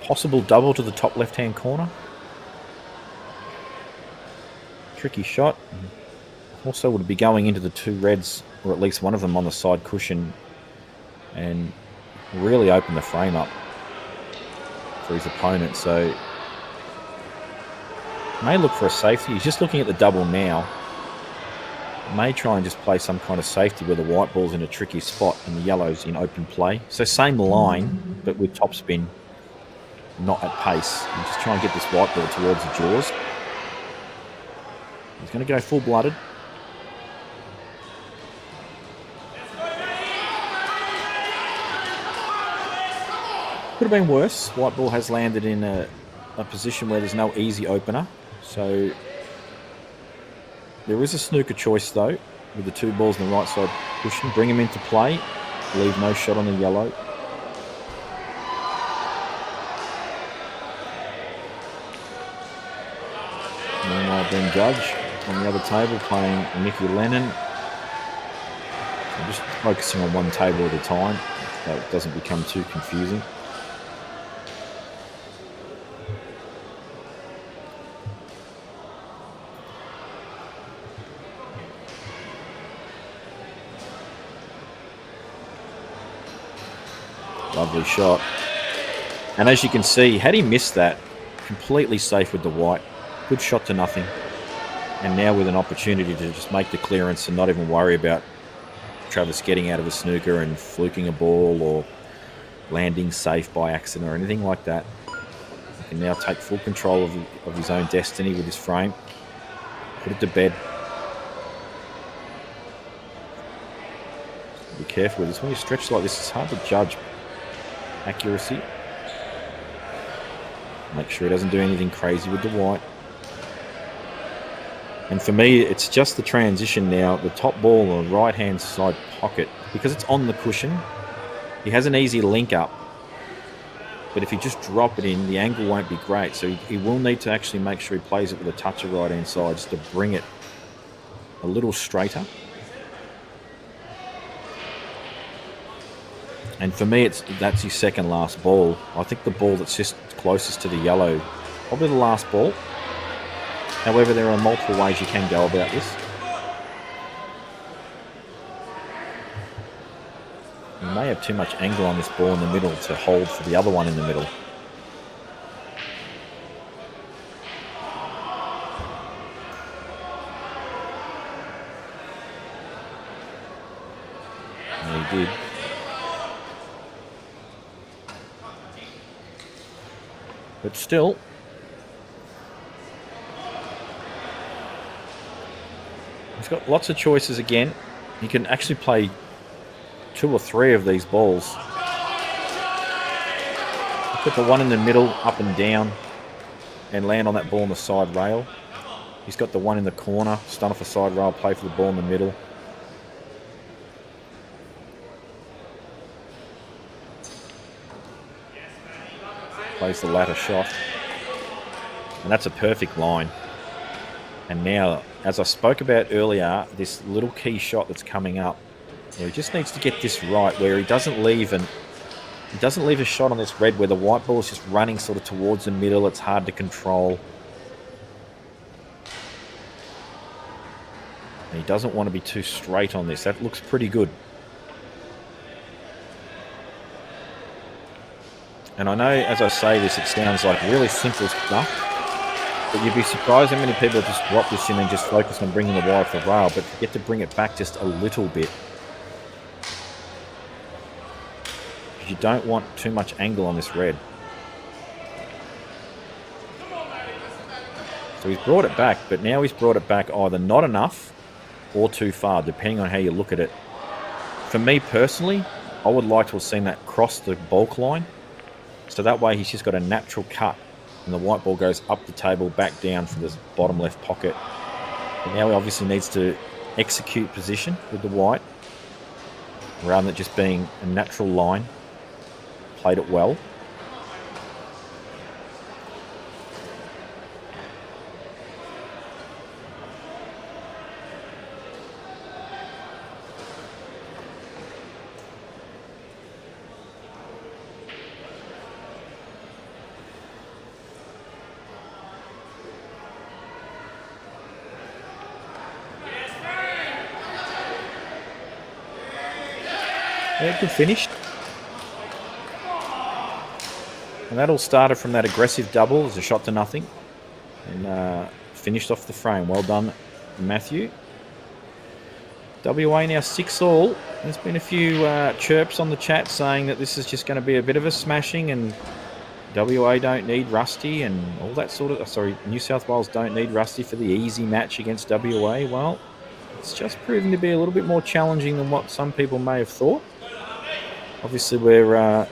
A: Possible double to the top left-hand corner. Tricky shot. Also would be going into the two reds, or at least one of them on the side cushion, and really open the frame up for his opponent. So may look for a safety. He's just looking at the double now. May try and just play some kind of safety where the white ball's in a tricky spot and the yellow's in open play. So same line, but with topspin, not at pace. And just try and get this white ball towards the jaws. He's going to go full-blooded. Could have been worse. White ball has landed in a position where there's no easy opener. So there is a snooker choice, though, with the two balls on the right side cushion. Bring him into play. Leave no shot on the yellow. Meanwhile, Ben Judge on the other table playing Nicky Lennon. So just focusing on one table at a time so it doesn't become too confusing. Lovely shot. And as you can see, had he missed that, completely safe with the white. Good shot to nothing. And now with an opportunity to just make the clearance and not even worry about Travis getting out of a snooker and fluking a ball or landing safe by accident or anything like that. He can now take full control of his own destiny with his frame. Put it to bed. Be careful with this. When you stretch like this, it's hard to judge accuracy. Make sure he doesn't do anything crazy with the white. And for me, it's just the transition now. The top ball on the right-hand side pocket, because it's on the cushion, he has an easy link up. But if you just drop it in, the angle won't be great. So he will need to actually make sure he plays it with a touch of right-hand side just to bring it a little straighter. And for me, that's his second last ball. I think the ball that's just closest to the yellow, probably the last ball. However, there are multiple ways you can go about this. You may have too much angle on this ball in the middle to hold for the other one in the middle. And he did. But still, he's got lots of choices again. He can actually play 2 or 3 of these balls. Put the one in the middle up and down and land on that ball on the side rail. He's got the one in the corner, stun off a side rail, play for the ball in the middle. Plays the latter shot. And that's a perfect line. And now, as I spoke about earlier, this little key shot that's coming up, he just needs to get this right, where he doesn't leave a shot on this red where the white ball is just running sort of towards the middle. It's hard to control. And He doesn't want to be too straight on this. That looks pretty good. And I know as I say this, it sounds like really simple stuff, but you'd be surprised how many people just drop this in and just focus on bringing the wire off the rail, but forget to bring it back just a little bit. You don't want too much angle on this red. So he's brought it back, but now he's brought it back either not enough or too far, depending on how you look at it. For me personally, I would like to have seen that cross the bulk line. So that way he's just got a natural cut and the white ball goes up the table, back down from this bottom left pocket. And now he obviously needs to execute position with the white rather than it just being a natural line. Played it well. Yeah, good finish. And that all started from that aggressive double as a shot to nothing. And finished off the frame. Well done, Matthew. WA now 6-all. There's been a few chirps on the chat saying that this is just going to be a bit of a smashing and WA don't need Rusty and all that sort of... Sorry, New South Wales don't need Rusty for the easy match against WA. Well, it's just proven to be a little bit more challenging than what some people may have thought. Obviously, we're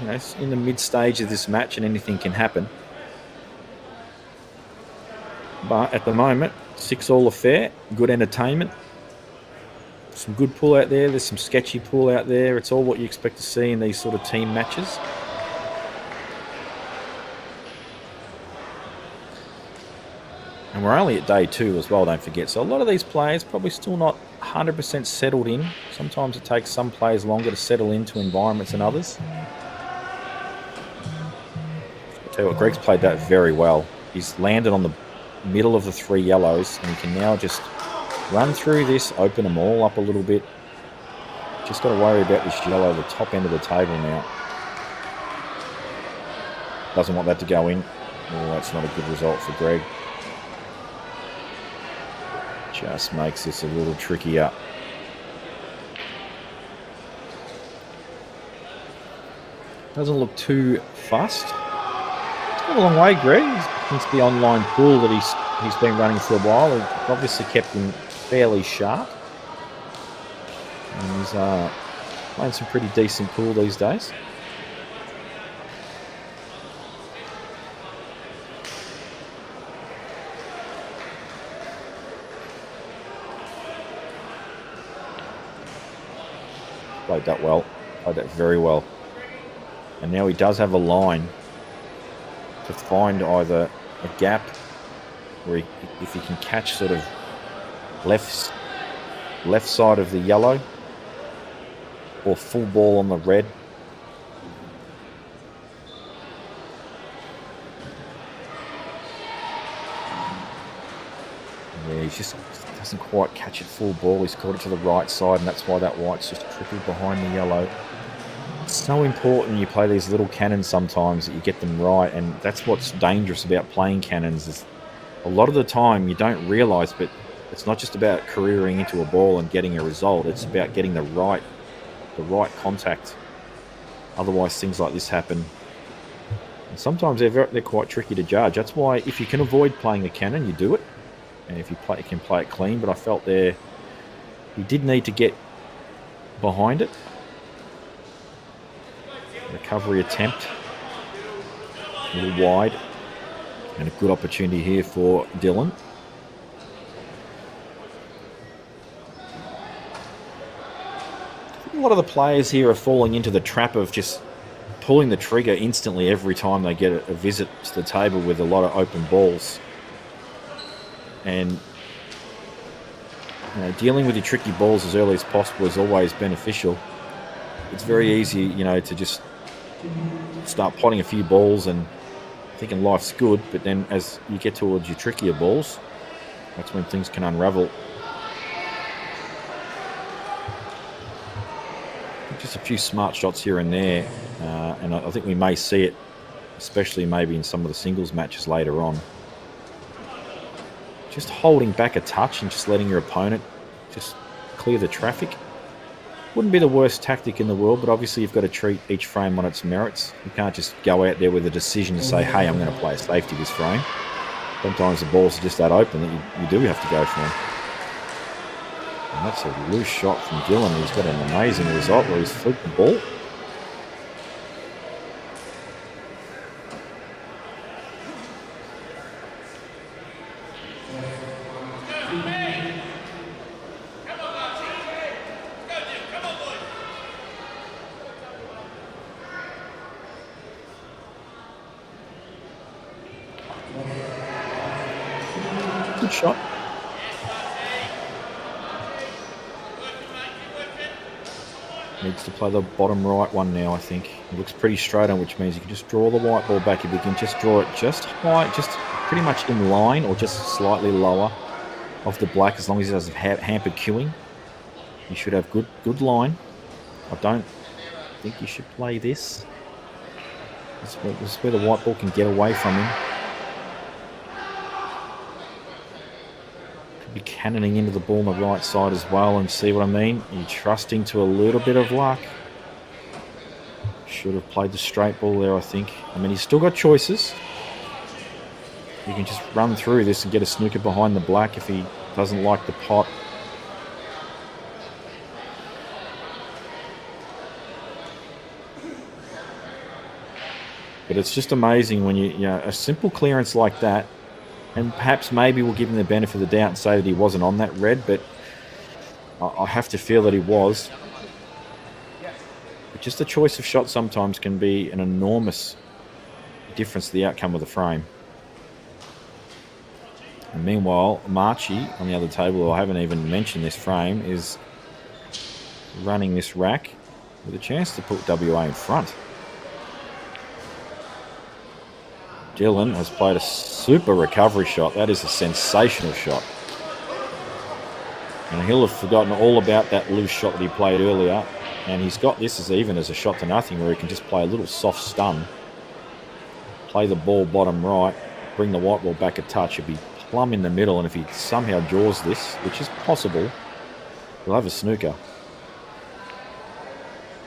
A: in the mid-stage of this match and anything can happen. But at the moment, 6-all affair, good entertainment. Some good pull out there. There's some sketchy pull out there. It's all what you expect to see in these sort of team matches. And we're only at day 2 as well, don't forget. So a lot of these players probably still not 100% settled in. Sometimes it takes some players longer to settle into environments than others. I'll tell you what, Greg's played that very well. He's landed on the middle of the 3 yellows and he can now just run through this, open them all up a little bit. Just got to worry about this yellow, the top end of the table now. Doesn't want that to go in. Oh, that's not a good result for Greg. Just makes this a little trickier. Doesn't look too fussed. It's gone a long way, Greg. Since the online pool that he's been running for a while, it's obviously kept him fairly sharp. And he's playing some pretty decent pool these days. Played that well. Played that very well. And now he does have a line to find either a gap where if he can catch sort of left side of the yellow or full ball on the red. Yeah, he just doesn't quite catch it full ball. He's caught it to the right side and that's why that white's just trickled behind the yellow. It's so important you play these little cannons sometimes that you get them right, and that's what's dangerous about playing cannons is a lot of the time you don't realise, but it's not just about careering into a ball and getting a result, it's about getting the right contact. Otherwise things like this happen. And sometimes they're quite tricky to judge. That's why if you can avoid playing a cannon, you do it. And if you can play it clean, but I felt there he did need to get behind it. Recovery attempt, a little wide, and a good opportunity here for Dylan. A lot of the players here are falling into the trap of just pulling the trigger instantly every time they get a visit to the table with a lot of open balls. And dealing with your tricky balls as early as possible is always beneficial. It's very easy, to just start potting a few balls and thinking life's good, but then as you get towards your trickier balls, that's when things can unravel. Just a few smart shots here and there, and I think we may see it, especially maybe in some of the singles matches later on. Just holding back a touch and just letting your opponent just clear the traffic. Wouldn't be the worst tactic in the world, but obviously you've got to treat each frame on its merits. You can't just go out there with a decision to say, hey, I'm going to play a safety this frame. Sometimes the balls are just that open that you do have to go for them. And that's a loose shot from Gillen. He's got an amazing result where he's flipped the ball. Good shot. Needs to play the bottom right one now, I think. It looks pretty straight on, which means you can just draw the white ball back. If you can just draw it just high, just pretty much in line or just slightly lower of the black, as long as it doesn't have hampered queuing. You should have good line. I don't think you should play this. This is where the white ball can get away from him. Could be cannoning into the ball on the right side as well, and see what I mean? You're trusting to a little bit of luck. Should have played the straight ball there, I think. I mean, he's still got choices. You can just run through this and get a snooker behind the black if he doesn't like the pot. But it's just amazing when you know, a simple clearance like that, and perhaps maybe we'll give him the benefit of the doubt and say that he wasn't on that red, but I have to feel that he was. But just the choice of shot sometimes can be an enormous difference to the outcome of the frame. And meanwhile, Marchi on the other table, I haven't even mentioned this frame, is running this rack with a chance to put WA in front. Dylan has played a super recovery shot. That is a sensational shot. And he'll have forgotten all about that loose shot that he played earlier. And he's got this as even as a shot to nothing, where he can just play a little soft stun, play the ball bottom right, bring the white ball back a touch. It'll be plumb in the middle. And if he somehow draws this, which is possible, he'll have a snooker.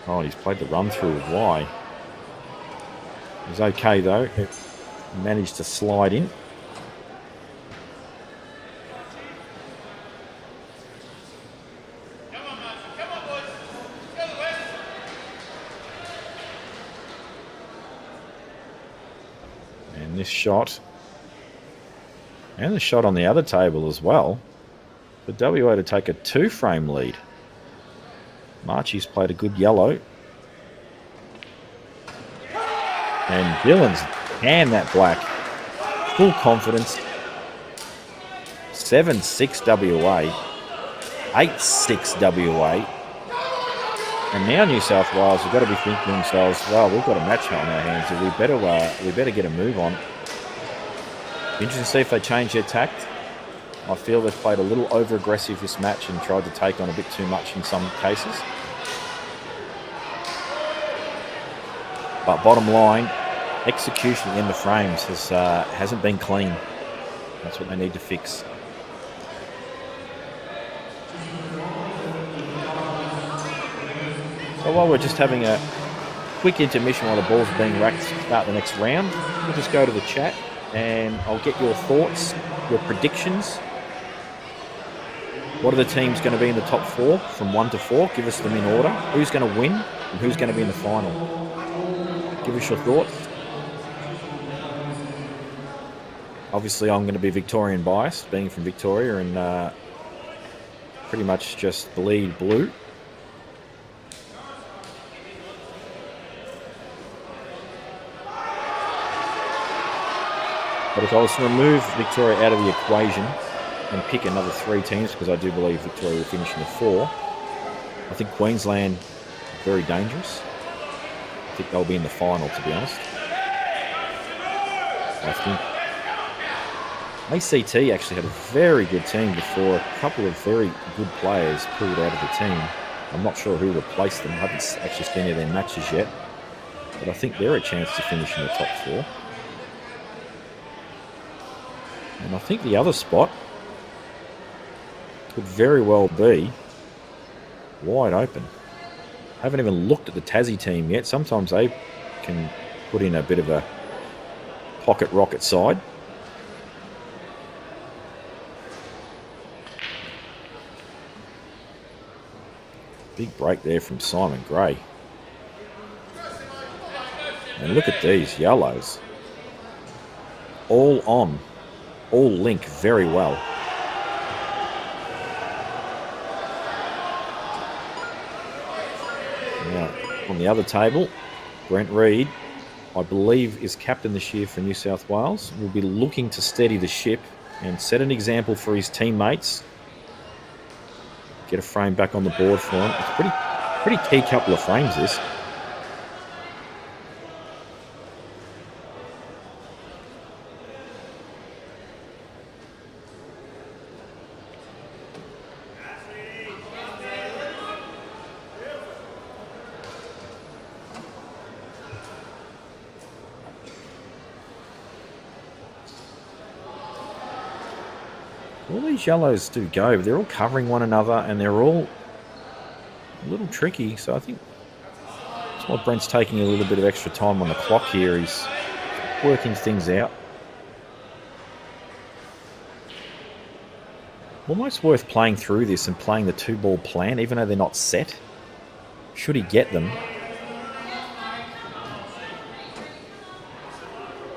A: Oh, he's played the run through. Why? He's okay though. Managed to slide in. And this shot, and the shot on the other table as well, for WA to take a 2-frame lead. Marchi's played a good yellow. And Dylan's and that black, full confidence. 7-6 WA, 8-6 WA, and now New South Wales have got to be thinking to themselves, well, we've got a match on our hands, and we better get a move on. Interesting to see if they change their tact. I feel they've played a little over aggressive this match and tried to take on a bit too much in some cases. But bottom line, execution in the frames hasn't been clean. That's what they need to fix. So while we're just having a quick intermission while the balls are being racked to start the next round, we'll just go to the chat and I'll get your thoughts, your predictions. What are the teams going to be in the top 4 from 1 to 4? Give us them in order. Who's going to win and who's going to be in the final? Give us your thoughts. Obviously, I'm going to be Victorian biased, being from Victoria, and pretty much just bleed blue. But if I was to remove Victoria out of the equation and pick another 3 teams, because I do believe Victoria will finish in the 4, I think Queensland is very dangerous. I think they'll be in the final, to be honest. I think ACT actually had a very good team before a couple of very good players pulled out of the team. I'm not sure who replaced them. I haven't actually seen any of their matches yet. But I think they're a chance to finish in the top 4. And I think the other spot could very well be wide open. Haven't even looked at the Tassie team yet. Sometimes they can put in a bit of a pocket rocket side. Big break there from Simon Gray. And look at these yellows. All on. All link very well. Now, on the other table, Brent Reid, I believe, is captain this year for New South Wales. Will be looking to steady the ship and set an example for his teammates. Get a frame back on the board for him. It's a pretty key couple of frames, this. All these yellows do go, but they're all covering one another and they're all a little tricky. So I think that's why Brent's taking a little bit of extra time on the clock here. He's working things out. Almost worth playing through this and playing the 2-ball plan, even though they're not set. Should he get them?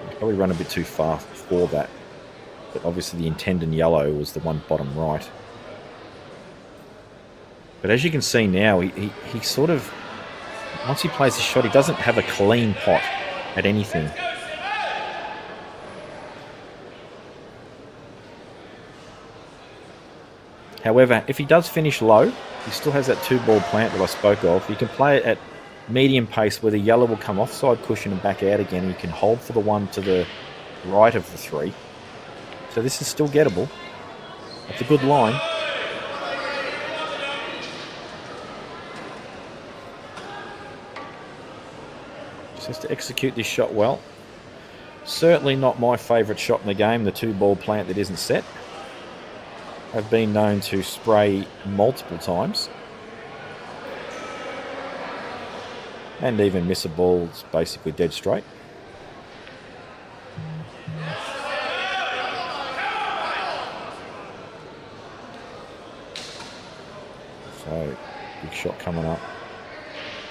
A: He'll probably run a bit too far for that. But obviously the intended yellow was the one bottom right. But as you can see now, he sort of, once he plays the shot, he doesn't have a clean pot at anything. However, if he does finish low, he still has that 2-ball plant that I spoke of. You can play it at medium pace where the yellow will come offside cushion and back out again. And you can hold for the one to the right of the 3. So this is still gettable. It's a good line. Just has to execute this shot well. Certainly not my favourite shot in the game, the 2-ball plant that isn't set. I've been known to spray multiple times. And even miss a ball that's basically dead straight. So, big shot coming up.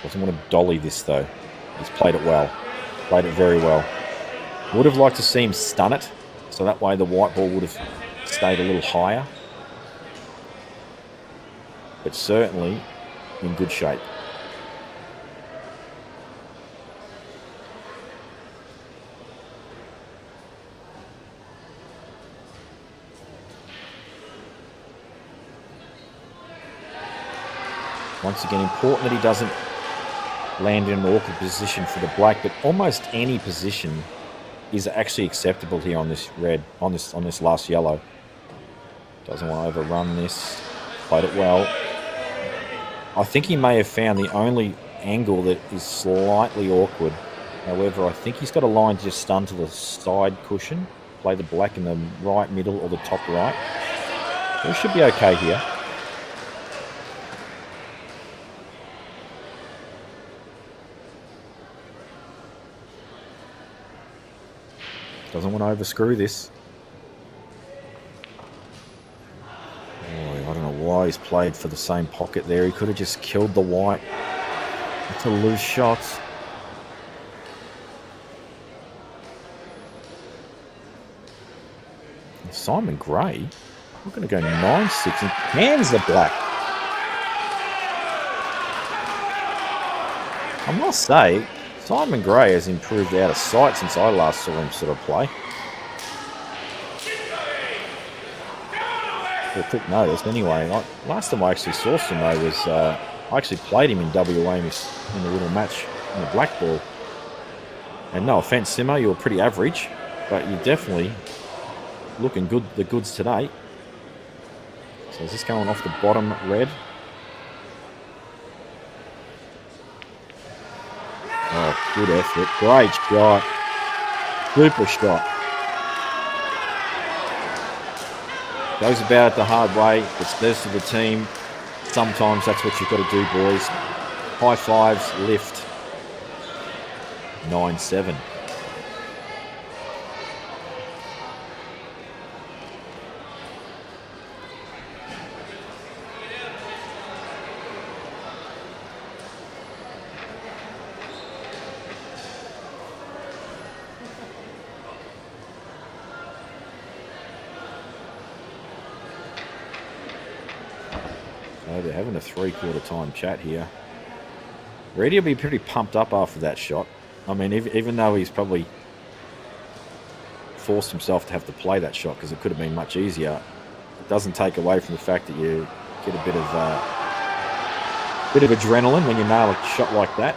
A: Doesn't want to dolly this though. He's played it well. Played it very well. Would have liked to see him stun it. So that way the white ball would have stayed a little higher. But certainly in good shape. Once again, important that he doesn't land in an awkward position for the black, but almost any position is actually acceptable here on this red, on this last yellow. Doesn't want to overrun this. Played it well. I think he may have found the only angle that is slightly awkward. However, I think he's got a line just stun to the side cushion. Play the black in the right middle or the top right. So he should be okay here. Doesn't want to overscrew this. Oh, I don't know why he's played for the same pocket there. He could have just killed the white. It's a loose shot. And Simon Gray, we're going to go 9-6 and hands the black. I must say, Simon Gray has improved out of sight since I last saw him sort of play. For a quick notice, anyway, last time I actually saw Simo was, I actually played him in WA in the little match in the black ball. And no offence, Simo, you were pretty average, but you're definitely looking good, the goods today. So is this going off the bottom red? Oh, good effort. Great shot. Super shot. Goes about it the hard way. It says to the team, sometimes that's what you've got to do, boys. High fives, lift. 9-7. So they're having a three-quarter time chat here. Reddy will be pretty pumped up after that shot. I mean, even though he's probably forced himself to have to play that shot because it could have been much easier, it doesn't take away from the fact that you get a bit of adrenaline when you nail a shot like that.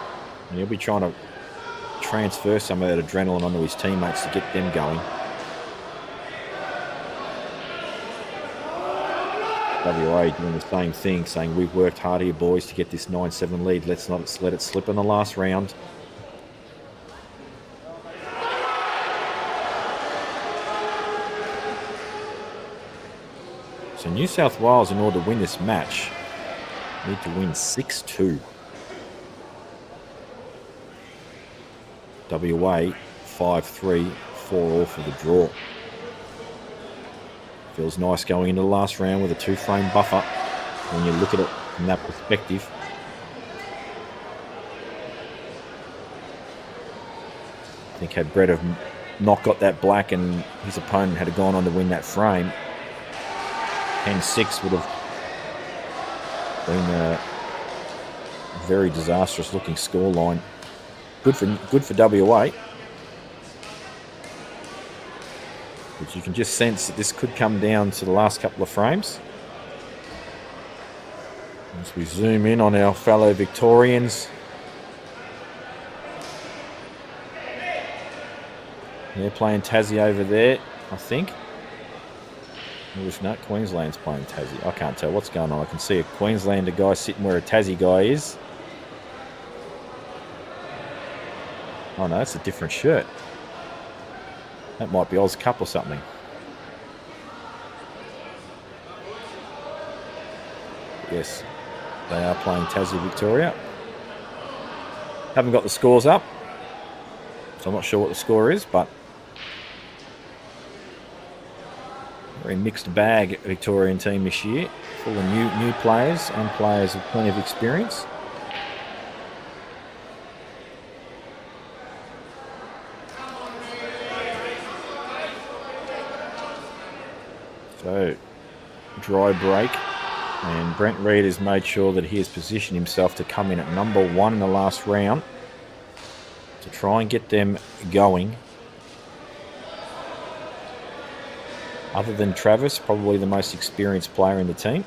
A: And he'll be trying to transfer some of that adrenaline onto his teammates to get them going. WA doing the same thing, saying we've worked hard here, boys, to get this 9-7 lead. Let's not let it slip in the last round. So New South Wales, in order to win this match, need to win 6-2. WA 5-3, 4-all for the draw. Feels nice going into the last round with a 2-frame buffer when you look at it from that perspective. I think had Brett have not got that black and his opponent had gone on to win that frame, 10-6 would have been a very disastrous looking scoreline. Good for WA. But you can just sense that this could come down to the last couple of frames. As we zoom in on our fellow Victorians. They're playing Tassie over there, I think. No, Queensland's playing Tassie. I can't tell what's going on. I can see a Queenslander guy sitting where a Tassie guy is. Oh no, that's a different shirt. That might be Oz Cup or something. Yes, they are playing Tassie Victoria. Haven't got the scores up, so I'm not sure what the score is, but very mixed bag Victorian team this year, full of new players and players with plenty of experience. So, dry break, and Brent Reid has made sure that he has positioned himself to come in at number 1 in the last round to try and get them going. Other than Travis, probably the most experienced player in the team.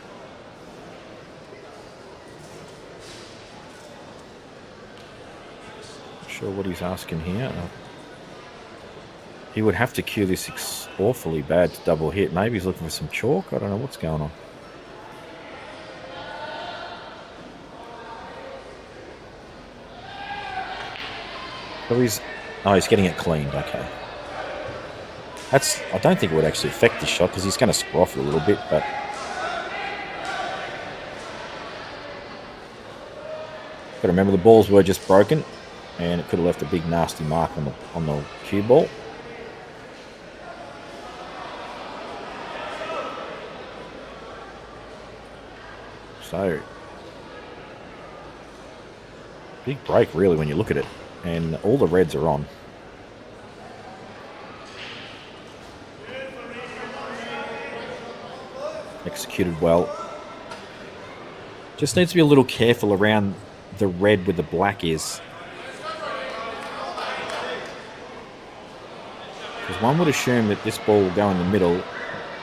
A: Not sure what he's asking here. He would have to cue this awfully bad to double hit. Maybe he's looking for some chalk. I don't know what's going on. So he's getting it cleaned. Okay. I don't think it would actually affect this shot because he's going to score off a little bit, but got to remember the balls were just broken, and it could have left a big nasty mark on the cue ball. So, big break really when you look at it, and all the reds are on. Executed well. Just needs to be a little careful around the red where the black is. Because one would assume that this ball will go in the middle.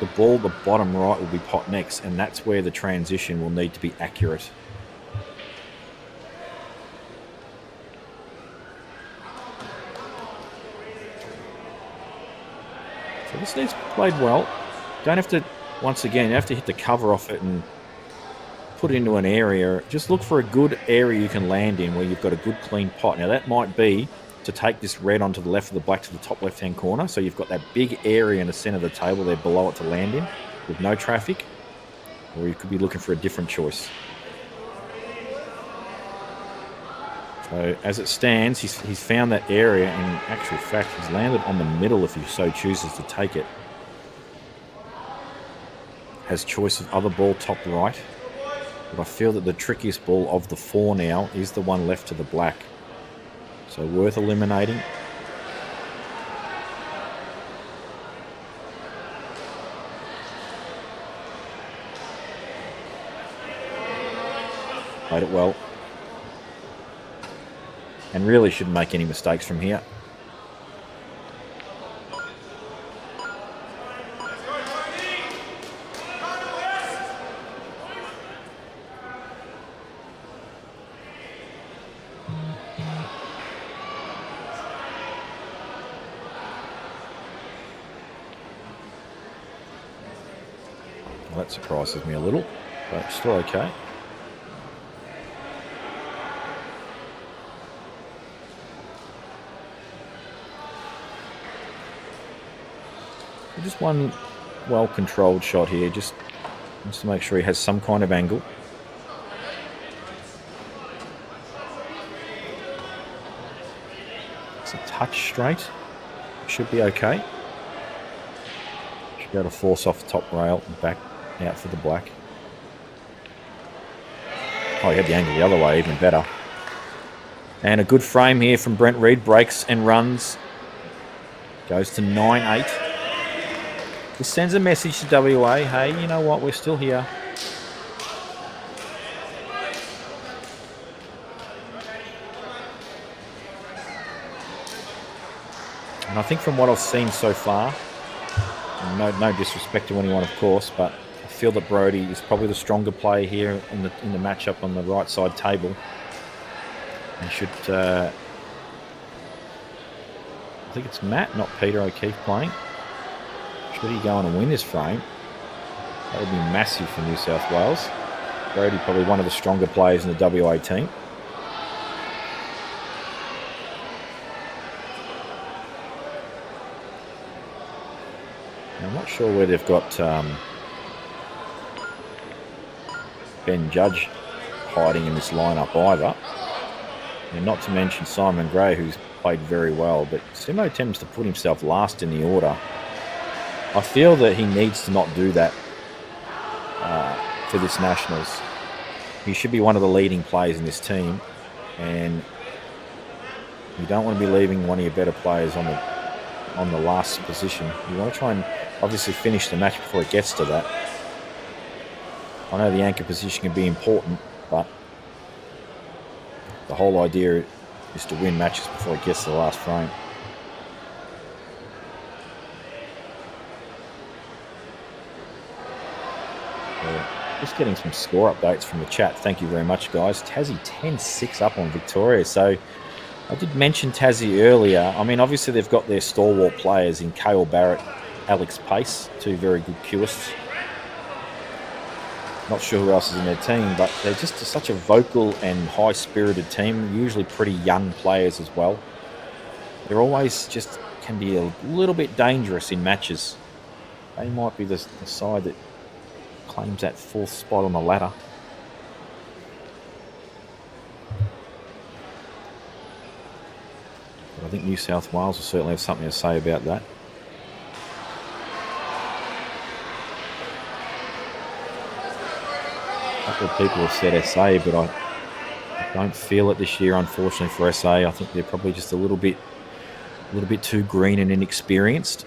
A: The ball, the bottom right, will be pot next, and that's where the transition will need to be accurate. So this needs to be played well. Don't have to, once again, you have to hit the cover off it and put it into an area. Just look for a good area you can land in where you've got a good clean pot. Now that might be to take this red onto the left of the black to the top left-hand corner. So you've got that big area in the center of the table there below it to land in with no traffic. Or you could be looking for a different choice. So as it stands, he's found that area. In actual fact, he's landed on the middle if he so chooses to take it. Has choice of other ball top right. But I feel that the trickiest ball of the 4 now is the one left to the black. So worth eliminating. Played it well. And really shouldn't make any mistakes from here. Well, that surprises me a little, but still okay. Just one well-controlled shot here, just to make sure he has some kind of angle. It's a touch straight. Should be okay. Should be able to force off the top rail and back out for the black. Oh, he had the angle the other way, even better. And a good frame here from Brent Reid. Breaks and runs. Goes to 9-8. This sends a message to WA. Hey, you know what? We're still here. And I think from what I've seen so far, no disrespect to anyone, of course, but I feel that Brodie is probably the stronger player here in the matchup on the right side table, and should. I think it's Matt, not Peter O'Keefe, playing. Should he go on and win this frame, that would be massive for New South Wales. Brodie probably one of the stronger players in the WA team. Now, I'm not sure where they've got Ben Judge hiding in this lineup either. And not to mention Simon Gray, who's played very well, but Simo tends to put himself last in the order. I feel that he needs to not do that for this Nationals. He should be one of the leading players in this team, and you don't want to be leaving one of your better players on the last position. You want to try and obviously finish the match before it gets to that. I know the anchor position can be important, but the whole idea is to win matches before it gets to the last frame. Just getting some score updates from the chat. Thank you very much, guys. Tassie 10-6 up on Victoria. So I did mention Tassie earlier. I mean, obviously they've got their stalwart players in Cale Barrett, Alex Pace, two very good cueists. Not sure who else is in their team, but they're just such a vocal and high-spirited team, usually pretty young players as well. They're always just can be a little bit dangerous in matches. They might be the side that claims that 4th spot on the ladder. But I think New South Wales will certainly have something to say about that. A couple of people have said SA, but I don't feel it this year, unfortunately, for SA. I think they're probably just a little bit too green and inexperienced.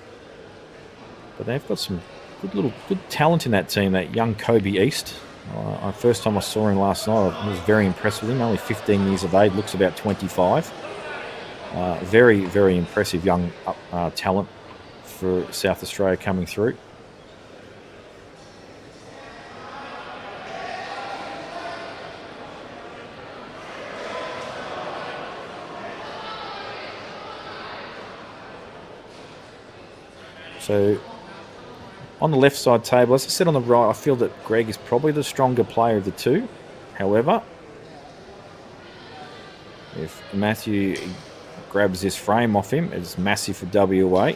A: But they've got some good talent in that team. That young Kobe East. First time I saw him last night, I was very impressed with him. Only 15 years of age, looks about 25. Very, very impressive young talent for South Australia coming through. So On the left side table, as I said on the right, I feel that Greg is probably the stronger player of the two. However, if Matthew grabs this frame off him, it's massive for WA.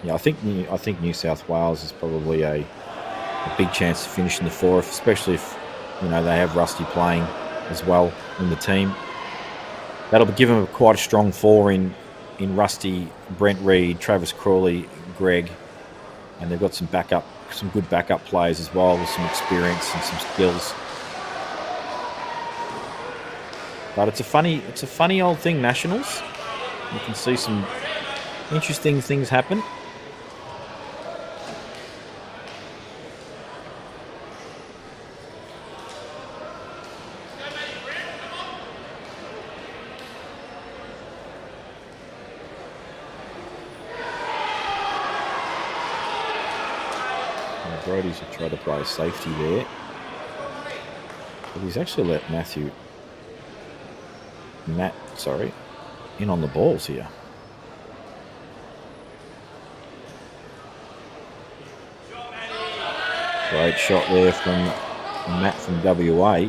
A: Yeah, I think New South Wales is probably a big chance to finish in the fourth, especially if they have Rusty playing as well in the team. That'll give them quite a strong four in Rusty, Brent Reid, Travis Crawley, Greg, and they've got some good backup players as well with some experience and some skills. But it's a funny old thing, Nationals. You can see some interesting things happen. Brody's tried to play a safety there, but he's actually let Matt in on the balls here. Great shot there from Matt from WA.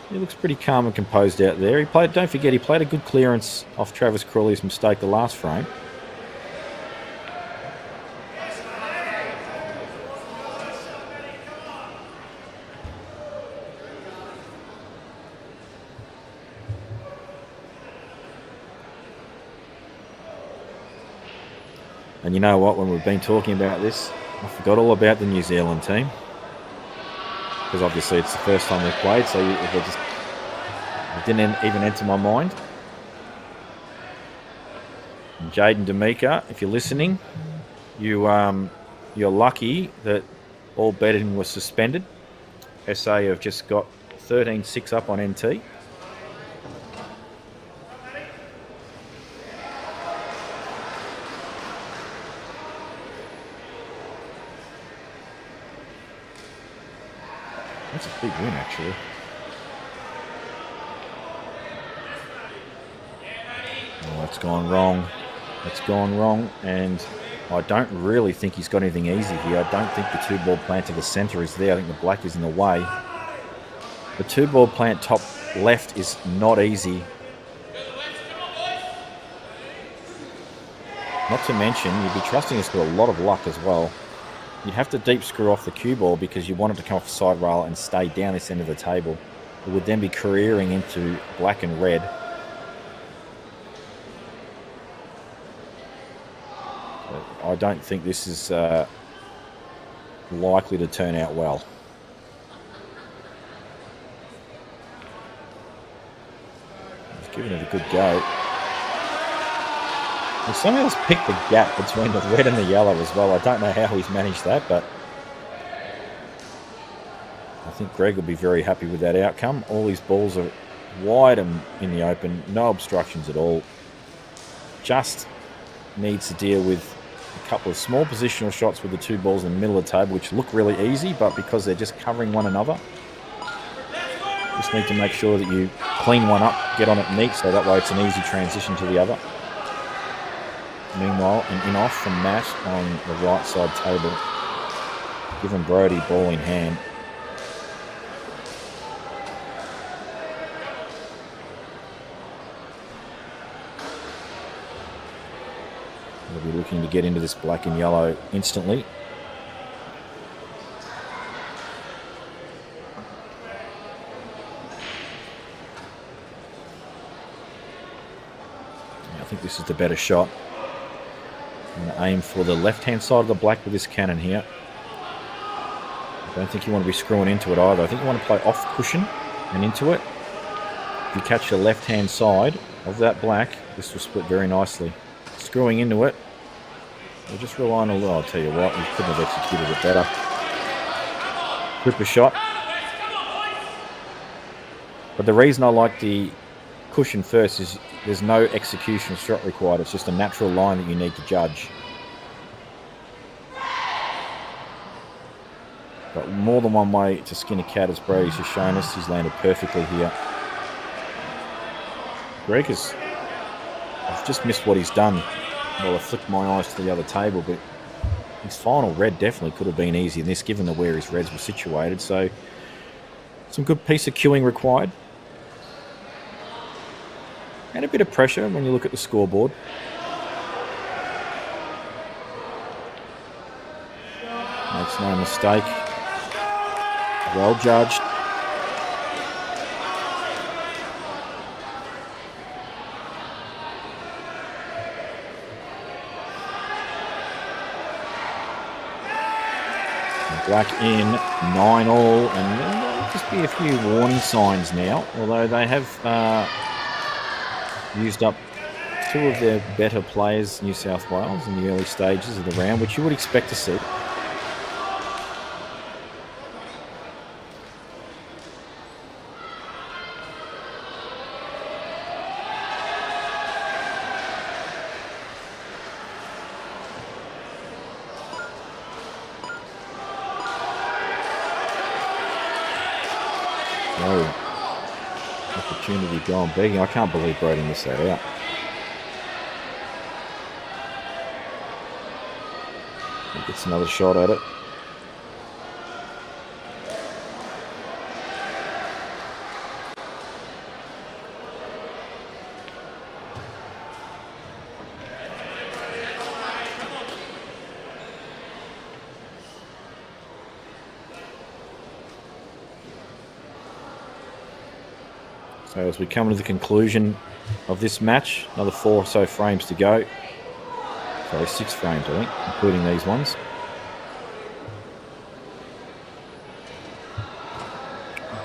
A: He looks pretty calm and composed out there. Don't forget, he played a good clearance off Travis Crawley's mistake the last frame. And you know what, when we've been talking about this, I forgot all about the New Zealand team. Because obviously it's the first time they've played, so it didn't even enter my mind. And Jaden D'Amica, if you're listening, you're lucky that all betting was suspended. SA have just got 13-6 up on NT. That's a big win, actually. Oh, that's gone wrong. That's gone wrong, and I don't really think he's got anything easy here. I don't think the two-ball plant to the centre is there. I think the black is in the way. The two-ball plant top left is not easy. Not to mention, you'd be trusting us with a lot of luck as well. You'd have to deep screw off the cue ball because you want it to come off the side rail and stay down this end of the table. It would then be careering into black and red. But I don't think this is likely to turn out well. He's giving it a good go. He somehow has picked the gap between the red and the yellow as well. I don't know how he's managed that, but I think Greg will be very happy with that outcome. All his balls are wide and in the open, no obstructions at all. Just needs to deal with a couple of small positional shots with the two balls in the middle of the table, which look really easy, but because they're just covering one another, just need to make sure that you clean one up, get on it neat, so that way it's an easy transition to the other. Meanwhile, an in-off from Matt on the right side table, giving Brody ball in hand. We'll be looking to get into this black and yellow instantly. I think this is the better shot. I'm going to aim for the left-hand side of the black with this cannon here. I don't think you want to be screwing into it either. I think you want to play off cushion and into it. If you catch the left-hand side of that black, this will split very nicely. Screwing into it, we'll just rely on a little. I'll tell you what, we couldn't have executed it better. Quicker shot. But the reason I like the cushion first is there's no execution shot required. It's just a natural line that you need to judge. But more than one way to skin a cat, as Brady's just shown us. He's landed perfectly here. Greg has... I've just missed what he's done. Well, I flicked my eyes to the other table, but his final red definitely could have been easier than this, given the where his reds were situated. So, some good piece of cueing required. And a bit of pressure when you look at the scoreboard. Makes no mistake. Well judged. Black in, 9-all, and there'll just be a few warning signs now, although they have used up two of their better players, New South Wales, in the early stages of the round, which you would expect to see. Opportunity gone begging. I can't believe Brody missed that out. He gets another shot at it. So as we come to the conclusion of this match, another 4 or so frames to go. Sorry, 6 frames, I think, including these ones.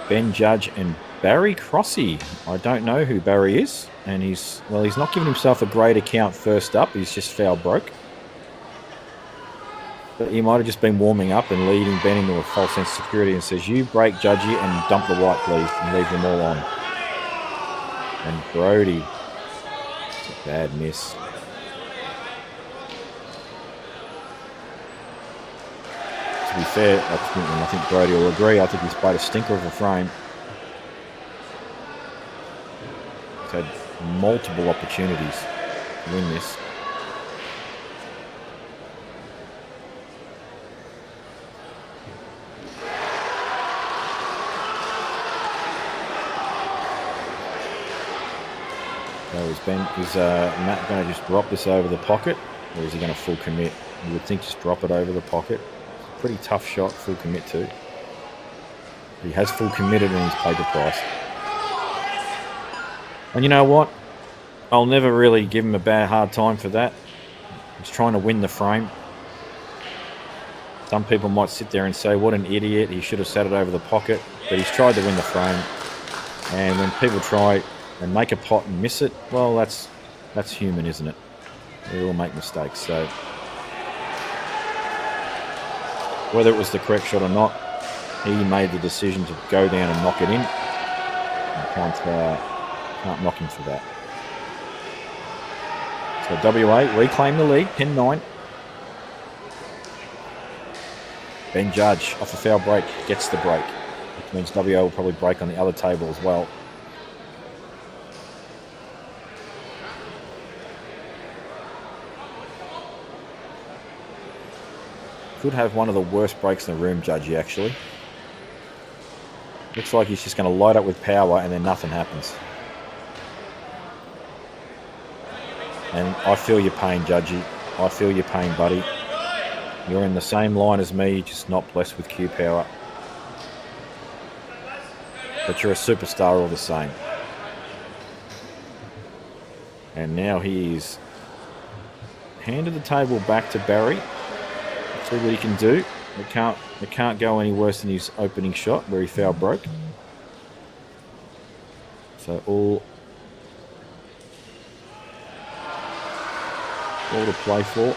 A: Ben Judge and Barry Crossy. I don't know who Barry is, and he's not giving himself a great account first up. He's just foul broke. But he might have just been warming up and leading Ben into a false sense of security and says, "You break, Judgy, and dump the white, please, and leave them all on." And Brody, it's a bad miss. To be fair, I think Brody will agree. I think he's played a stinker of a frame. He's had multiple opportunities to win this. Is Matt going to just drop this over the pocket, or is he going to full commit? You would think just drop it over the pocket. It's a pretty tough shot, full commit to. He has full committed and he's paid the price. And you know what? I'll never really give him a hard time for that. He's trying to win the frame. Some people might sit there and say, what an idiot, he should have sat it over the pocket. But he's tried to win the frame. And when people try and make a pot and miss it, well, that's human, isn't it? We all make mistakes. So whether it was the correct shot or not, he made the decision to go down and knock it in. I can't knock him for that. So WA reclaim the lead, 10-9. Ben Judge off a foul break gets the break, which means WA will probably break on the other table as well. Could have one of the worst breaks in the room, Judgy, actually. Looks like he's just going to light up with power and then nothing happens. And I feel your pain, Judgy. I feel your pain, buddy. You're in the same line as me, just not blessed with Q power. But you're a superstar all the same. And now he is handed the table back to Barry. See what he can do. It can't go any worse than his opening shot where he foul broke. So all to play for.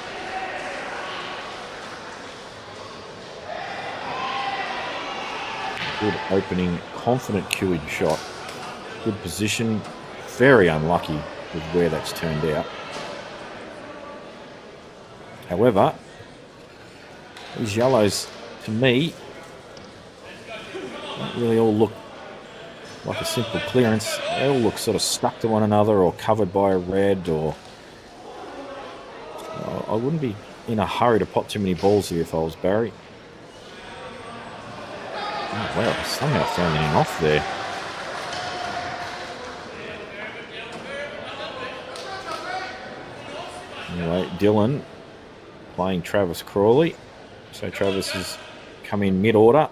A: Good opening, confident cueing shot. Good position, very unlucky with where that's turned out. However, these yellows, to me, don't really all look like a simple clearance. They all look sort of stuck to one another or covered by a red, or I wouldn't be in a hurry to pot too many balls here if I was Barry. Oh, well, somehow found anything off there. Anyway, Dylan playing Travis Crawley. So Travis has come in mid-order.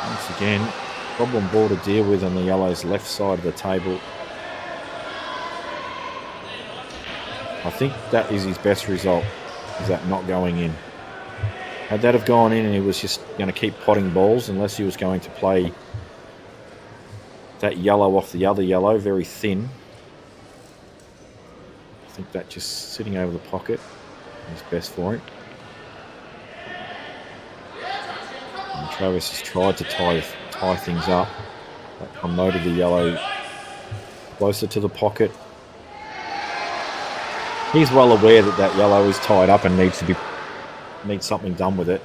A: Once again, problem ball to deal with on the yellow's left side of the table. I think that is his best result, is that not going in. Had that have gone in and he was just going to keep potting balls, unless he was going to play that yellow off the other yellow, very thin. I think that just sitting over the pocket is best for him. And Travis has tried to tie things up. That promoted the yellow closer to the pocket. He's well aware that that yellow is tied up and needs something done with it.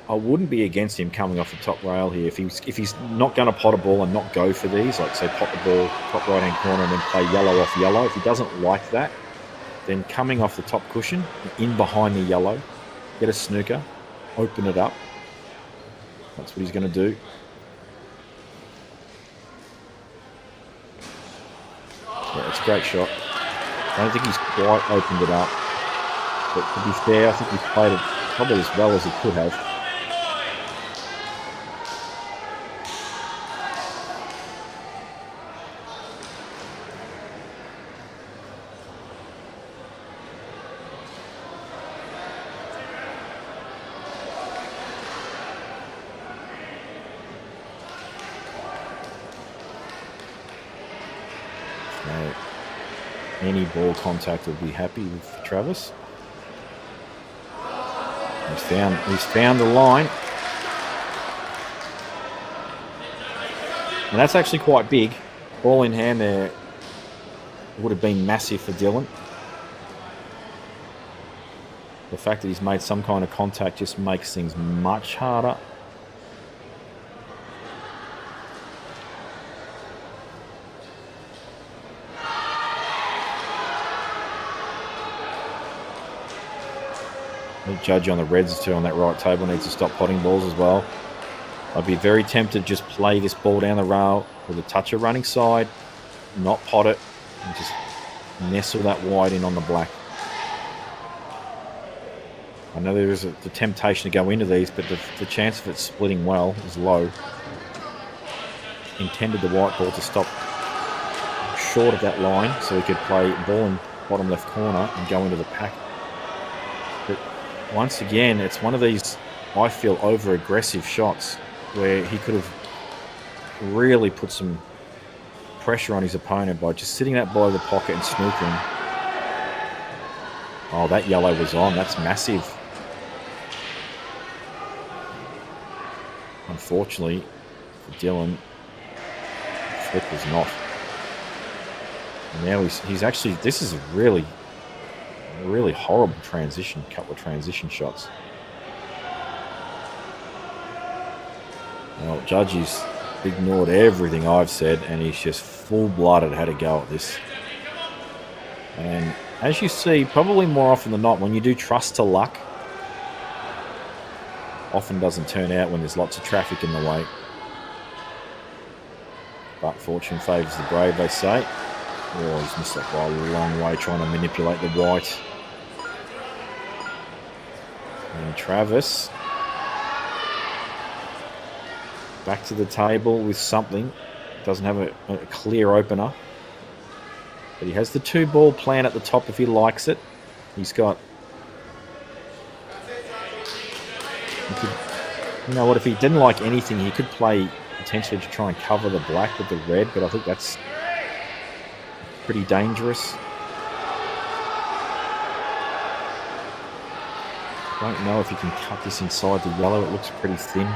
A: I wouldn't be against him coming off the top rail here. If he's not going to pot a ball and not go for these, like say pot the ball top right hand corner and then play yellow off yellow, if he doesn't like that, then coming off the top cushion, in behind the yellow, get a snooker, open it up. That's what he's going to do. Yeah, it's a great shot. I don't think he's quite opened it up. But to be fair, I think he's played it probably as well as he could have. So, any ball contact will be happy with Travis. He's found the line. And that's actually quite big. Ball in hand there would have been massive for Dylan. The fact that he's made some kind of contact just makes things much harder. The judge on the Reds too on that right table needs to stop potting balls as well. I'd be very tempted to just play this ball down the rail with a touch of running side, not pot it, and just nestle that wide in on the black. I know there is the temptation to go into these, but the chance of it splitting well is low. Intended the white ball to stop short of that line so he could play ball in bottom left corner and go into the pack. But once again, it's one of these, I feel, over-aggressive shots where he could have really put some pressure on his opponent by just sitting that ball in the pocket and snookering. Oh, that yellow was on. That's massive. Unfortunately for Dylan, flip was not. And now he's actually, this is a really horrible transition, couple of transition shots. Well, Judge's ignored everything I've said and he's just full-blooded had a go at this. And as you see, probably more often than not, when you do trust to luck, often doesn't turn out when there's lots of traffic in the way. But fortune favours the brave, they say. Oh, he's missed that by a long way trying to manipulate the white. And Travis back to the table with something. Doesn't have a clear opener. But he has the 2-ball plan at the top if he likes it. He's got... you know what, if he didn't like anything, he could play potentially to try and cover the black with the red, but I think that's pretty dangerous. Don't know if you can cut this inside the yellow. It looks pretty thin.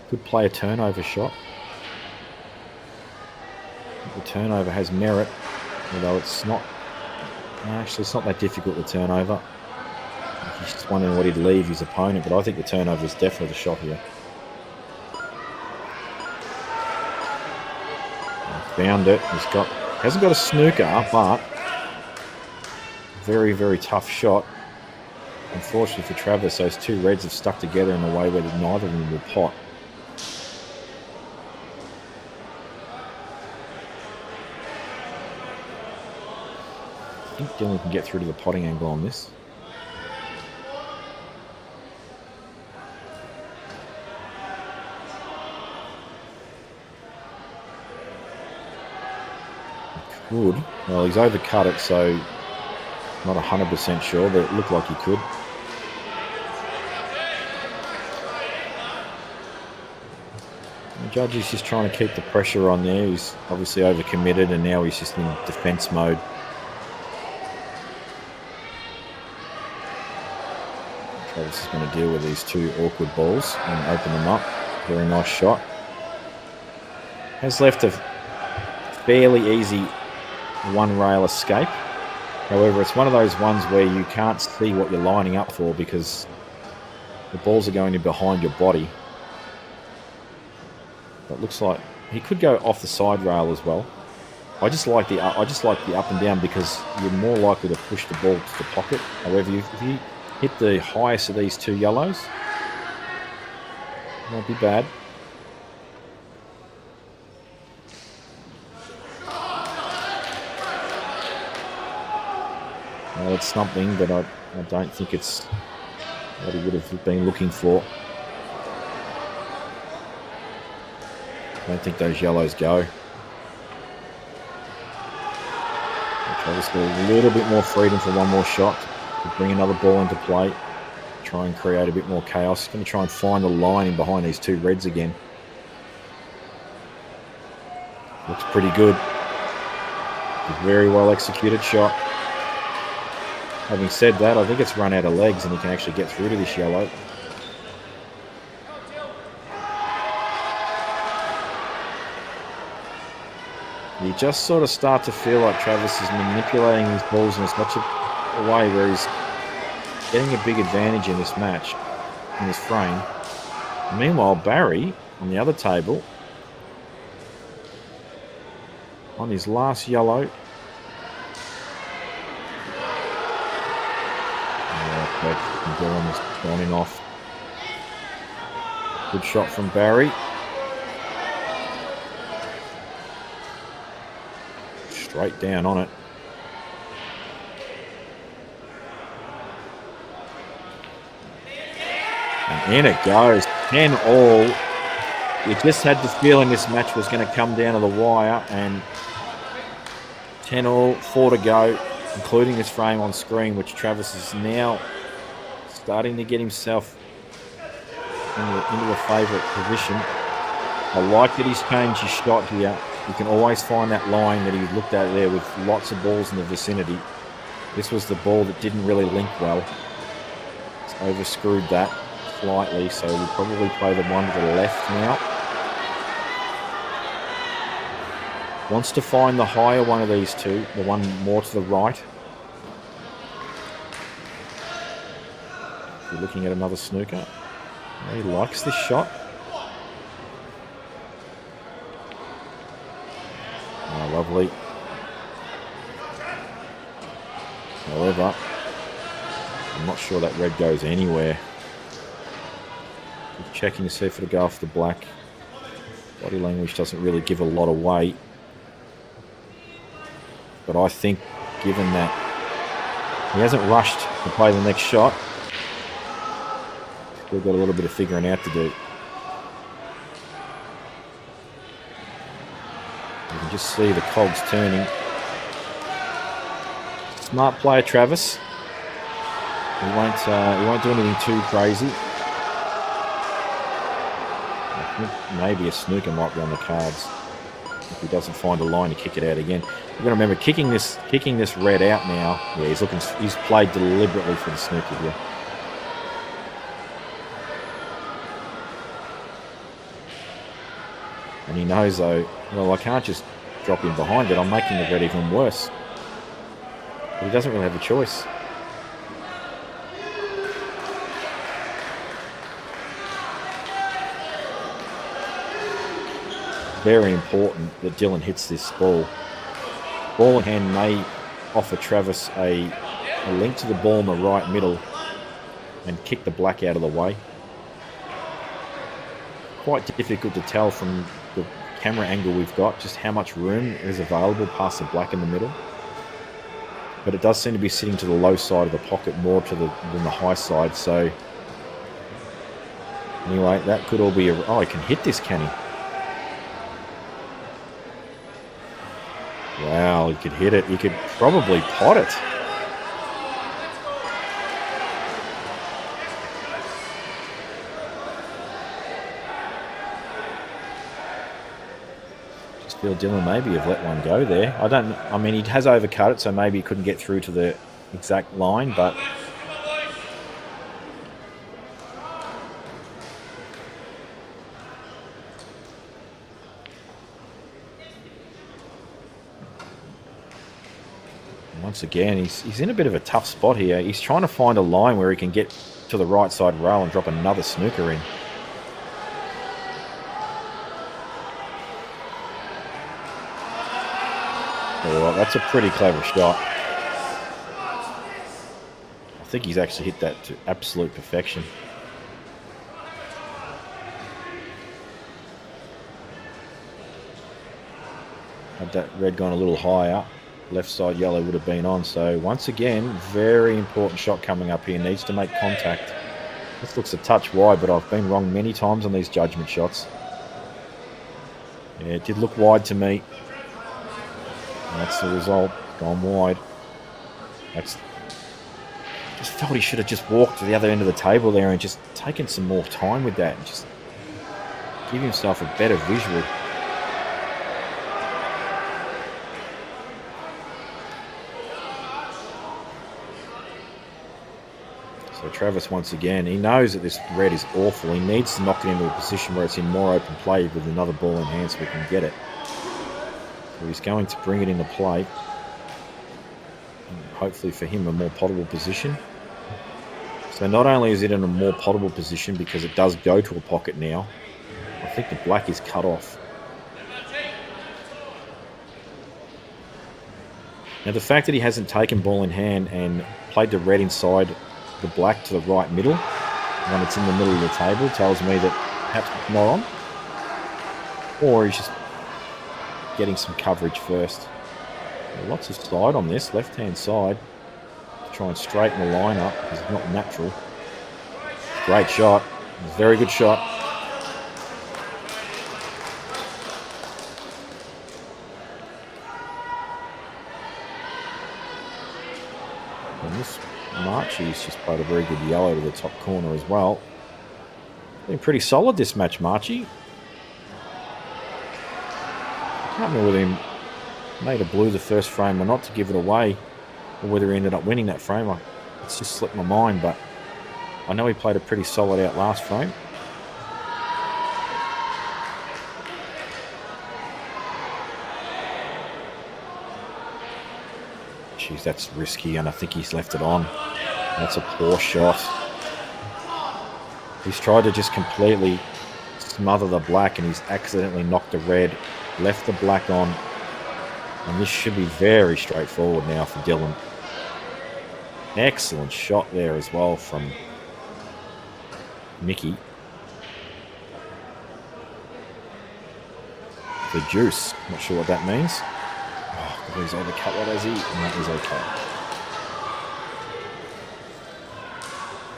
A: Could play a turnover shot. The turnover has merit, although it's not. Actually, it's not that difficult to turn over. He's just wondering what he'd leave his opponent, but I think the turnover is definitely the shot here. Found it. Hasn't got a snooker, but very, very tough shot. Unfortunately for Travis, those two reds have stuck together in a way where neither of them will pot. I think Dylan can get through to the potting angle on this. Could. Well, he's overcut it, so not 100% sure, but it looked like he could. The judge is just trying to keep the pressure on there. He's obviously overcommitted, and now he's just in defence mode. Travis is going to deal with these two awkward balls and open them up. Very nice shot. Has left a fairly easy one-rail escape. However, it's one of those ones where you can't see what you're lining up for because the balls are going in behind your body. It looks like he could go off the side rail as well. I just like the up and down because you're more likely to push the ball to the pocket. However, if you hit the highest of these two yellows, it won't be bad. Well, it's something, but I don't think it's what he would have been looking for. I don't think those yellows go. Travis got a little bit more freedom for one more shot to bring another ball into play. Try and create a bit more chaos. Going to try and find the line in behind these two reds again. Looks pretty good. A very well executed shot. Having said that, I think it's run out of legs and he can actually get through to this yellow. You just sort of start to feel like Travis is manipulating his balls in such a way where he's getting a big advantage in this match, in this frame. Meanwhile, Barry, on the other table, on his last yellow, Dylan is burning off. Good shot from Barry. Straight down on it. And in it goes. 10 all. You just had the feeling this match was going to come down to the wire, and 10 all, 4 to go, including this frame on screen, which Travis is now starting to get himself into a favourite position. I like that he's changed his shot here. You can always find that line that he looked at there with lots of balls in the vicinity. This was the ball that didn't really link well. He's overscrewed that slightly, so we'll probably play the one to the left now. Wants to find the higher one of these two, the one more to the right. We're looking at another snooker. He likes this shot. Oh, lovely. However, I'm not sure that red goes anywhere. Just checking to see if it'll go off the black. Body language doesn't really give a lot away. But I think, given that he hasn't rushed to play the next shot, still got a little bit of figuring out to do. You can just see the cogs turning. Smart player, Travis. He won't do anything too crazy. I think maybe a snooker might be on the cards. if he doesn't find a line to kick it out again. You've got to remember, kicking this red out now. Yeah, he's played deliberately for the snooker here. And he knows, though, well, I can't just drop him behind it. I'm making the red even worse. But he doesn't really have a choice. Very important that Dylan hits this ball. Ball in hand may offer Travis a link to the ball in the right middle and kick the black out of the way. Quite difficult to tell from the camera angle we've got just how much room is available past the black in the middle. But it does seem to be sitting to the low side of the pocket more than the high side. So anyway, that could all be oh, he can hit this, can he? Wow, he could hit it. He could probably pot it. Just feel Dylan maybe have let one go there. I mean, he has overcut it, so maybe he couldn't get through to the exact line, but once again, he's in a bit of a tough spot here. He's trying to find a line where he can get to the right side rail and drop another snooker in. Oh, that's a pretty clever shot. I think he's actually hit that to absolute perfection. Had that red gone a little higher, left side yellow would have been on. So once again, very important shot coming up here. Needs to make contact. This looks a touch wide, but I've been wrong many times on these judgment shots. Yeah, it did look wide to me. And that's the result. Gone wide. Just felt he should have just walked to the other end of the table there and just taken some more time with that and just give himself a better visual. So Travis, once again, he knows that this red is awful. He needs to knock it into a position where it's in more open play with another ball in hand so we can get it. So he's going to bring it into play. And hopefully for him, a more potable position. So not only is it in a more potable position because it does go to a pocket now, I think the black is cut off. Now the fact that he hasn't taken ball in hand and played the red inside the black to the right middle when it's in the middle of the table tells me that perhaps it's not on, or he's just getting some coverage first. Lots of slide on this left hand side to try and straighten the line up because it's not natural. Great shot, very good shot. And this Marchie's just played a very good yellow to the top corner as well. Been pretty solid this match, Marchie. I can't remember whether he made a blue the first frame or not to give it away, or whether he ended up winning that frame. It's just slipped my mind, but I know he played a pretty solid out last frame. Jeez, that's risky, and I think he's left it on. That's a poor shot. He's tried to just completely smother the black, and he's accidentally knocked the red, left the black on, and this should be very straightforward now for Dylan. Excellent shot there as well from Mickey. The juice, not sure what that means. Oh, he's overcut that, has he? And that is okay.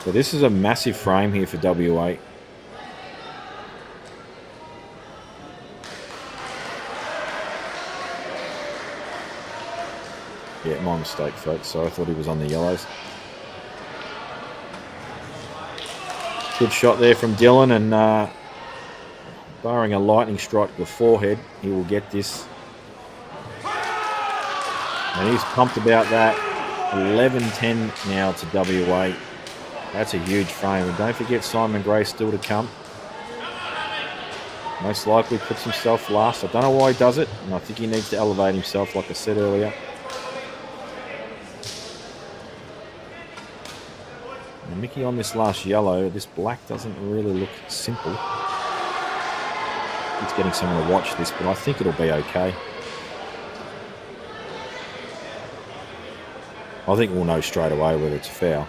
A: So this is a massive frame here for WA. Yeah, my mistake, folks. So I thought he was on the yellows. Good shot there from Dylan, and Barring a lightning strike to the forehead, he will get this. And he's pumped about that. 11-10 now to WA. That's a huge frame. And don't forget Simon Gray still to come. Most likely puts himself last. I don't know why he does it. And I think he needs to elevate himself, like I said earlier. And Mickey on this last yellow. This black doesn't really look simple. He's getting someone to watch this, but I think it'll be okay. I think we'll know straight away whether it's a foul.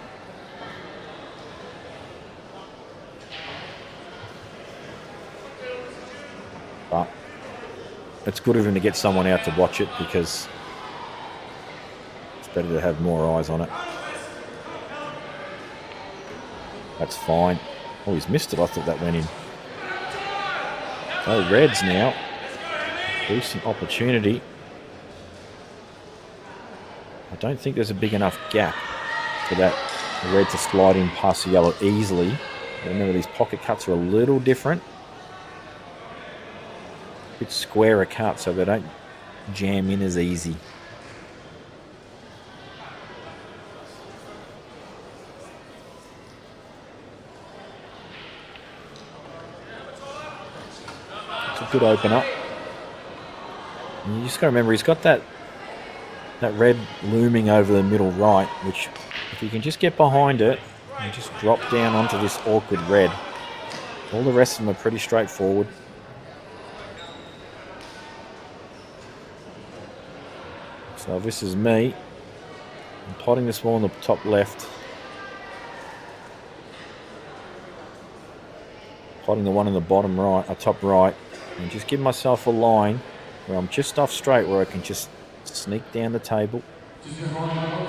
A: But it's good of him to get someone out to watch it because it's better to have more eyes on it. That's fine. Oh, he's missed it. I thought that went in. So Reds now. Decent opportunity. I don't think there's a big enough gap for that red to slide in past the yellow easily. Remember, these pocket cuts are a little different. A bit squarer cut so they don't jam in as easy. It's a good opener. And you just got to remember, he's got that red looming over the middle right, which if you can just get behind it and just drop down onto this awkward red, all the rest of them are pretty straightforward. So if this is me, I'm potting this ball on the top left, potting the one in the bottom right, top right, and just give myself a line where I'm just off straight, where I can just sneak down the table.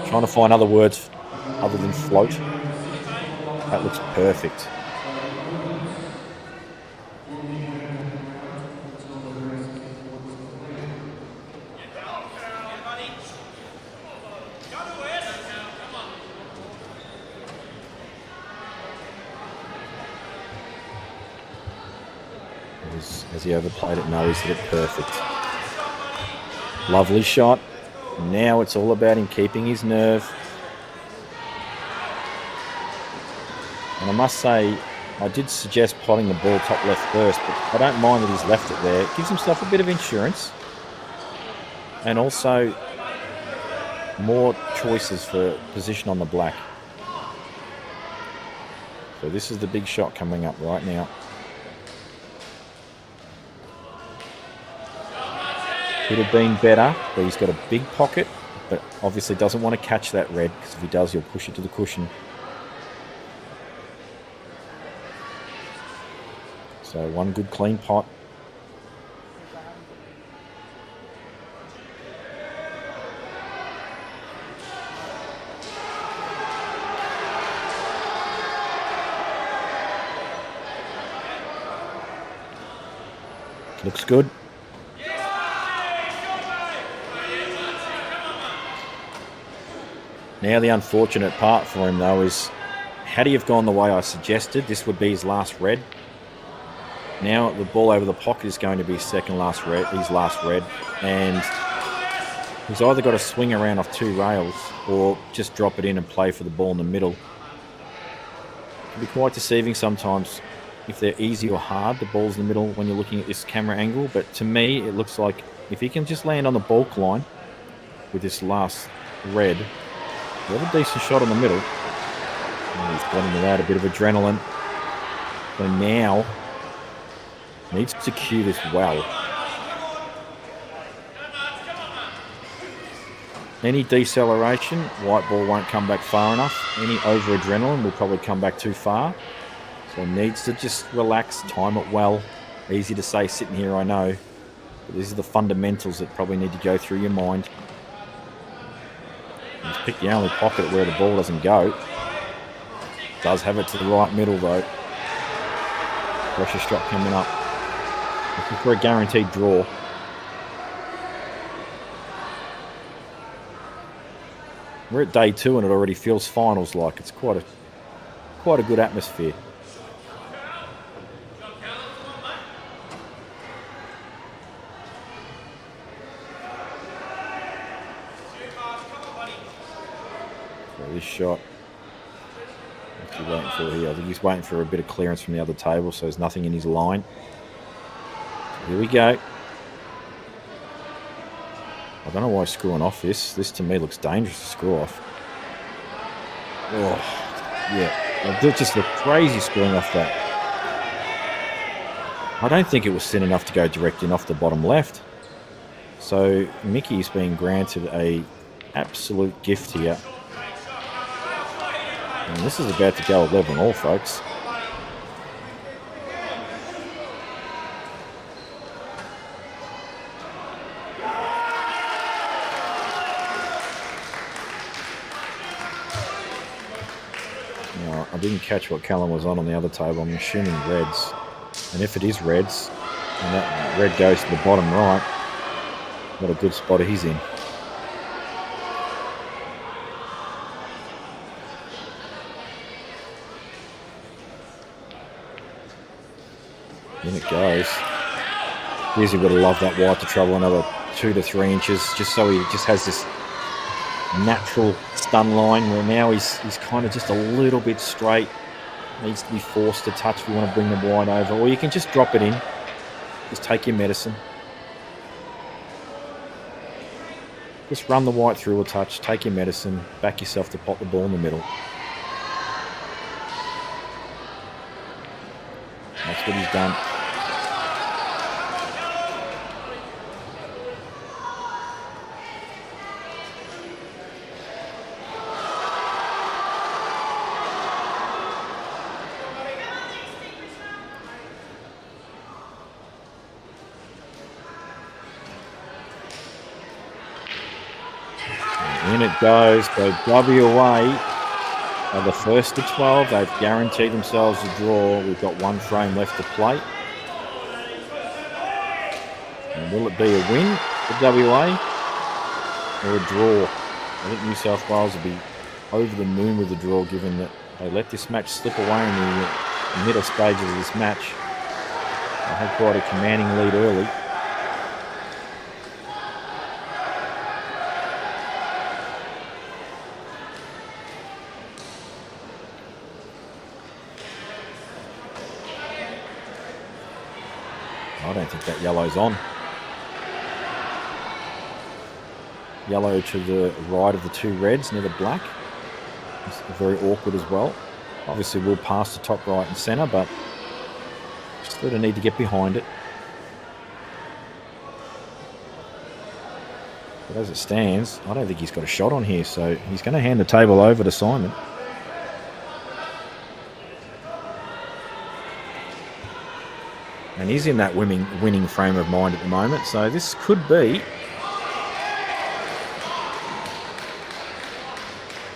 A: Trying to find other words other than float. That looks perfect. Has he overplayed it? No, he's hit it perfect. Lovely shot. Now it's all about him keeping his nerve. And I must say, I did suggest potting the ball top left first, but I don't mind that he's left it there. It gives himself a bit of insurance. And also more choices for position on the black. So this is the big shot coming up right now. Could have been better, but he's got a big pocket, but obviously doesn't want to catch that red, because if he does, he'll push it to the cushion. So one good clean pot. Looks good. Now the unfortunate part for him, though, is had he have gone the way I suggested, this would be his last red. Now the ball over the pocket is going to be his last red, and he's either got to swing around off two rails or just drop it in and play for the ball in the middle. It can be quite deceiving sometimes if they're easy or hard, the balls in the middle, when you're looking at this camera angle, but to me it looks like if he can just land on the balk line with this last red, you have a decent shot on the middle. And he's got him without a bit of adrenaline. So now, needs to cue this well. Any deceleration, white ball won't come back far enough. Any over-adrenaline will probably come back too far. So needs to just relax, time it well. Easy to say sitting here, I know. But these are the fundamentals that probably need to go through your mind. He's picked the only pocket where the ball doesn't go. Does have it to the right middle though. Pressure shot coming up. Looking for a guaranteed draw. We're at day 2 and it already feels finals like. It's quite a good atmosphere. So this shot, what's he waiting for here? I think he's waiting for a bit of clearance from the other table, so there's nothing in his line. So here we go. I don't know why he's screwing off this. This to me looks dangerous to screw off. Oh, yeah. It just looked crazy screwing off that. I don't think it was thin enough to go direct in off the bottom left. So Mickey's been granted a absolute gift here. And this is about to go 11-all, folks. Now, I didn't catch what Callum was on the other table. I'm assuming reds. And if it is reds, and that red goes to the bottom right, what a good spot he's in. In it goes. Beersy would have loved that white to travel another 2 to 3 inches, just so he just has this natural stun line where now he's kind of just a little bit straight. Needs to be forced to touch if you want to bring the white over, or you can just drop it in. Just take your medicine. Just run the white through a touch, take your medicine, back yourself to pop the ball in the middle. That's what he's done. In it goes. So WA are the first to 12. They've guaranteed themselves a draw. We've got 1 frame left to play. And will it be a win for WA or a draw? I think New South Wales will be over the moon with the draw, given that they let this match slip away in the middle stages of this match. They had quite a commanding lead early. I don't think that yellow's on. Yellow to the right of the 2 reds near the black. It's very awkward as well. Obviously we'll pass the top right and centre, but just let a need to get behind it. But as it stands, I don't think he's got a shot on here, so he's going to hand the table over to Simon. And he's in that winning frame of mind at the moment. So this could be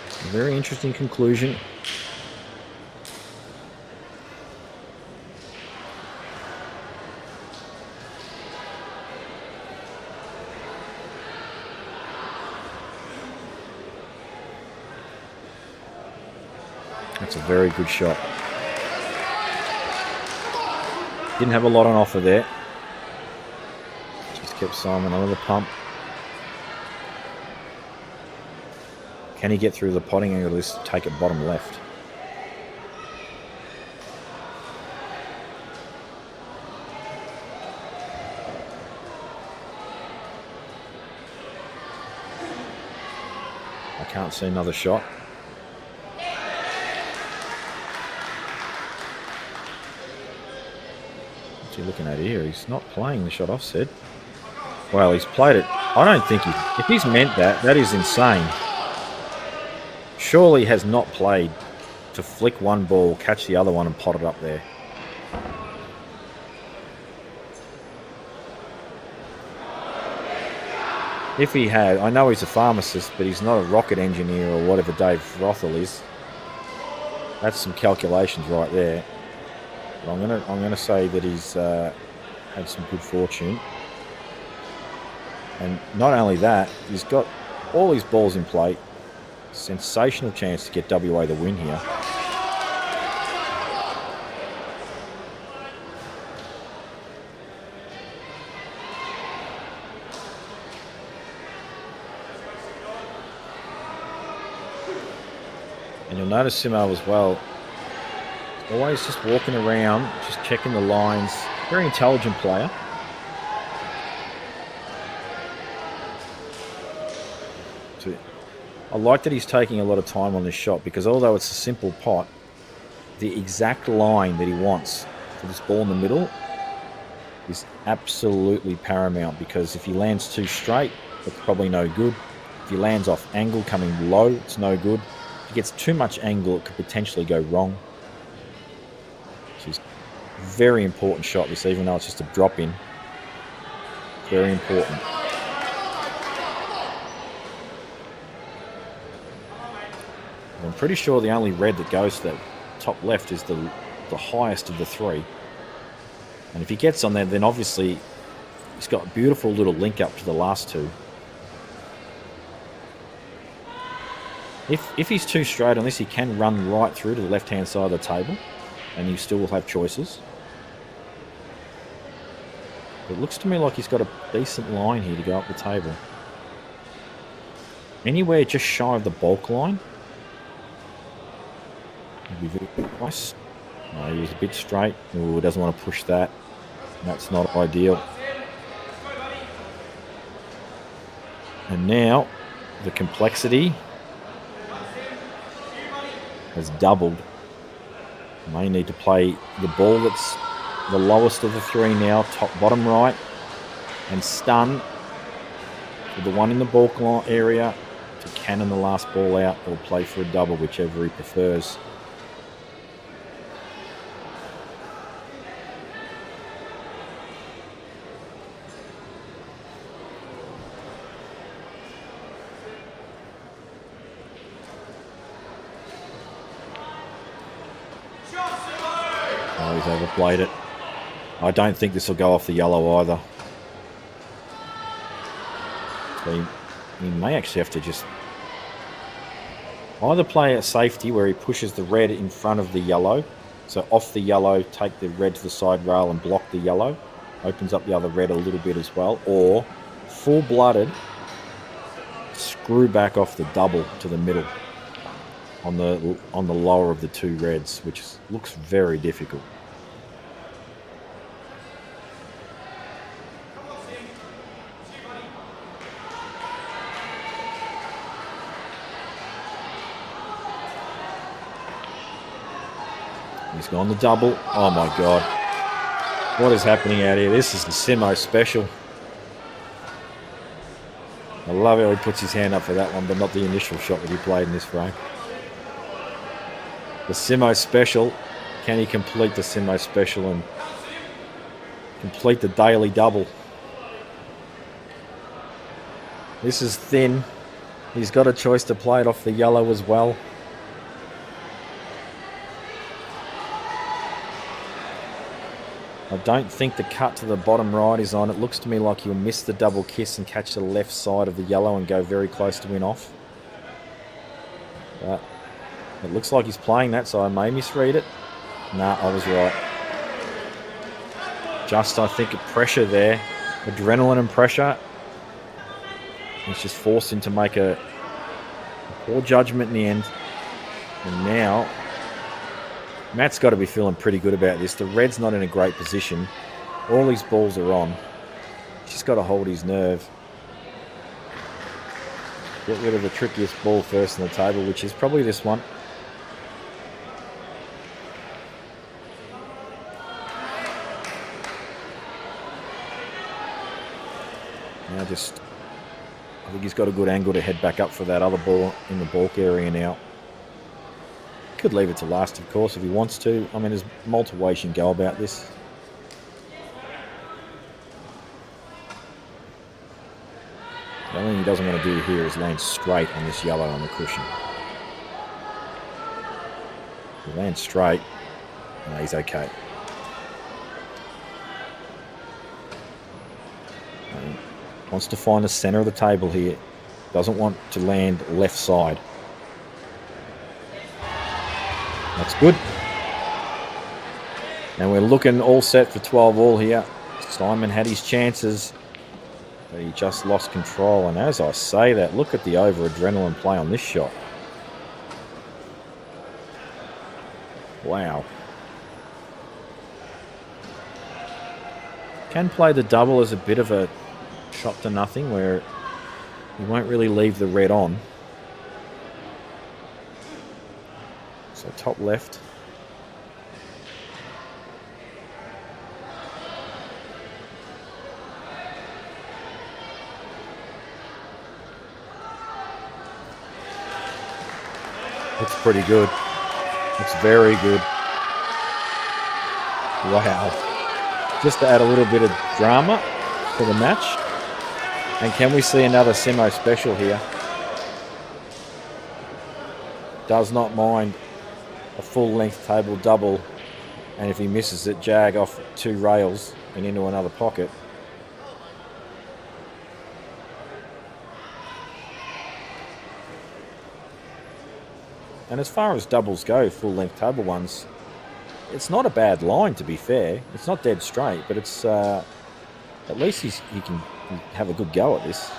A: a very interesting conclusion. That's a very good shot. Didn't have a lot on offer there. Just kept Simon under the pump. Can he get through the potting angle? Just take it bottom left. I can't see another shot. Looking at here, he's not playing the shot offset. Well, he's played it. I don't think if he's meant that, that is insane. Surely has not played to flick one ball, catch the other one and pot it up there. If he had, I know he's a pharmacist, but he's not a rocket engineer or whatever Dave Rothel is. That's some calculations right there. I'm gonna say that he's had some good fortune, and not only that, he's got all his balls in play. Sensational chance to get WA the win here. And you'll notice Simo as well, always just walking around, just checking the lines. Very intelligent player. So I like that he's taking a lot of time on this shot, because although it's a simple pot, the exact line that he wants for this ball in the middle is absolutely paramount, because if he lands too straight, it's probably no good. If he lands off angle coming low, it's no good. If he gets too much angle, it could potentially go wrong. So it's a very important shot, this, even though it's just a drop in. Very important. I'm pretty sure the only red that goes to that top left is the highest of the three. And if he gets on there, then obviously he's got a beautiful little link up to the last two. If he's too straight on this, he can run right through to the left-hand side of the table, and you still will have choices. It looks to me like he's got a decent line here to go up the table. Anywhere just shy of the bulk line would be very nice. No, he was a bit straight. Ooh, doesn't want to push that. That's not ideal. And now the complexity has doubled. May need to play the ball that's the lowest of the three now, top bottom right, and stun with the one in the bulk line area to cannon the last ball out, or play for a double, whichever he prefers. Oh, he's overplayed it. I don't think this will go off the yellow either. So he may actually have to just either play a safety where he pushes the red in front of the yellow. So off the yellow, take the red to the side rail and block the yellow. Opens up the other red a little bit as well. Or full-blooded, screw back off the double to the middle on the lower of the two reds, which looks very difficult. He's gone the double. Oh my God. What is happening out here? This is the Simo special. I love how he puts his hand up for that one, but not the initial shot that he played in this frame. The Simo special. Can he complete the Simo special and complete the daily double? This is thin. He's got a choice to play it off the yellow as well. I don't think the cut to the bottom right is on. It looks to me like he'll miss the double kiss and catch the left side of the yellow and go very close to win off. But it looks like he's playing that, so I may misread it. Nah, I was right. Just, I think, pressure there. Adrenaline and pressure. He's just forced him to make a poor judgment in the end. And now Matt's got to be feeling pretty good about this. The red's not in a great position. All his balls are on. He's just got to hold his nerve. Get rid of the trickiest ball first on the table, which is probably this one. Now just, I think he's got a good angle to head back up for that other ball in the bulk area now. Could leave it to last, of course, if he wants to. I mean, there's multiple ways you can go about this. The only thing he doesn't want to do here is land straight on this yellow on the cushion. If he lands straight, no, he's okay. And wants to find the center of the table here. Doesn't want to land left side. That's good. And we're looking all set for 12 all here. Simon had his chances, but he just lost control. And as I say that, look at the over-adrenaline play on this shot. Wow. Can play the double as a bit of a shot to nothing where you won't really leave the red on. So top left. Looks pretty good. Looks very good. Wow. Just to add a little bit of drama to the match. And can we see another Simo special here? Does not mind a full length table double. And if he misses it, jag off 2 rails and into another pocket. And as far as doubles go, full length table ones, it's not a bad line, to be fair. It's not dead straight, but it's at least he can have a good go at this.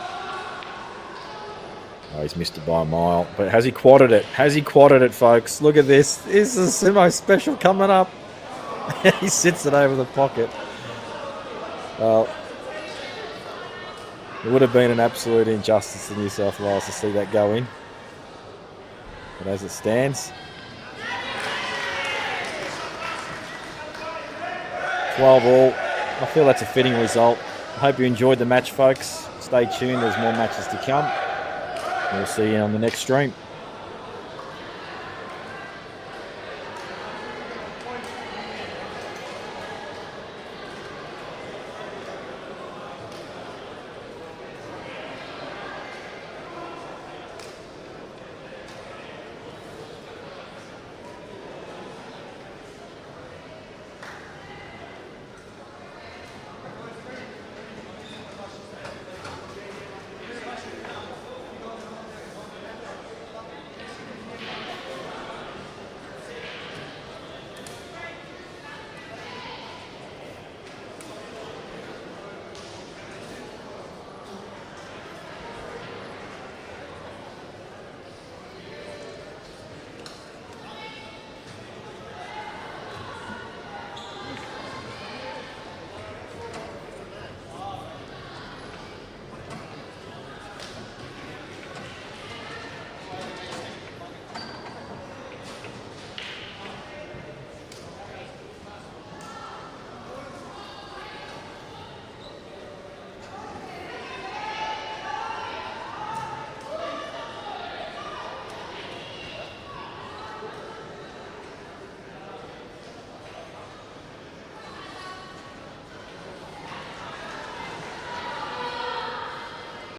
A: Oh, he's missed it by a mile. But has he quadded it? Has he quadded it, folks? Look at this. This is a Simo special coming up. He sits it over the pocket. Well, it would have been an absolute injustice to New South Wales to see that go in. But as it stands, 12 all. I feel that's a fitting result. I hope you enjoyed the match, folks. Stay tuned. There's more matches to come. We'll see you on the next stream.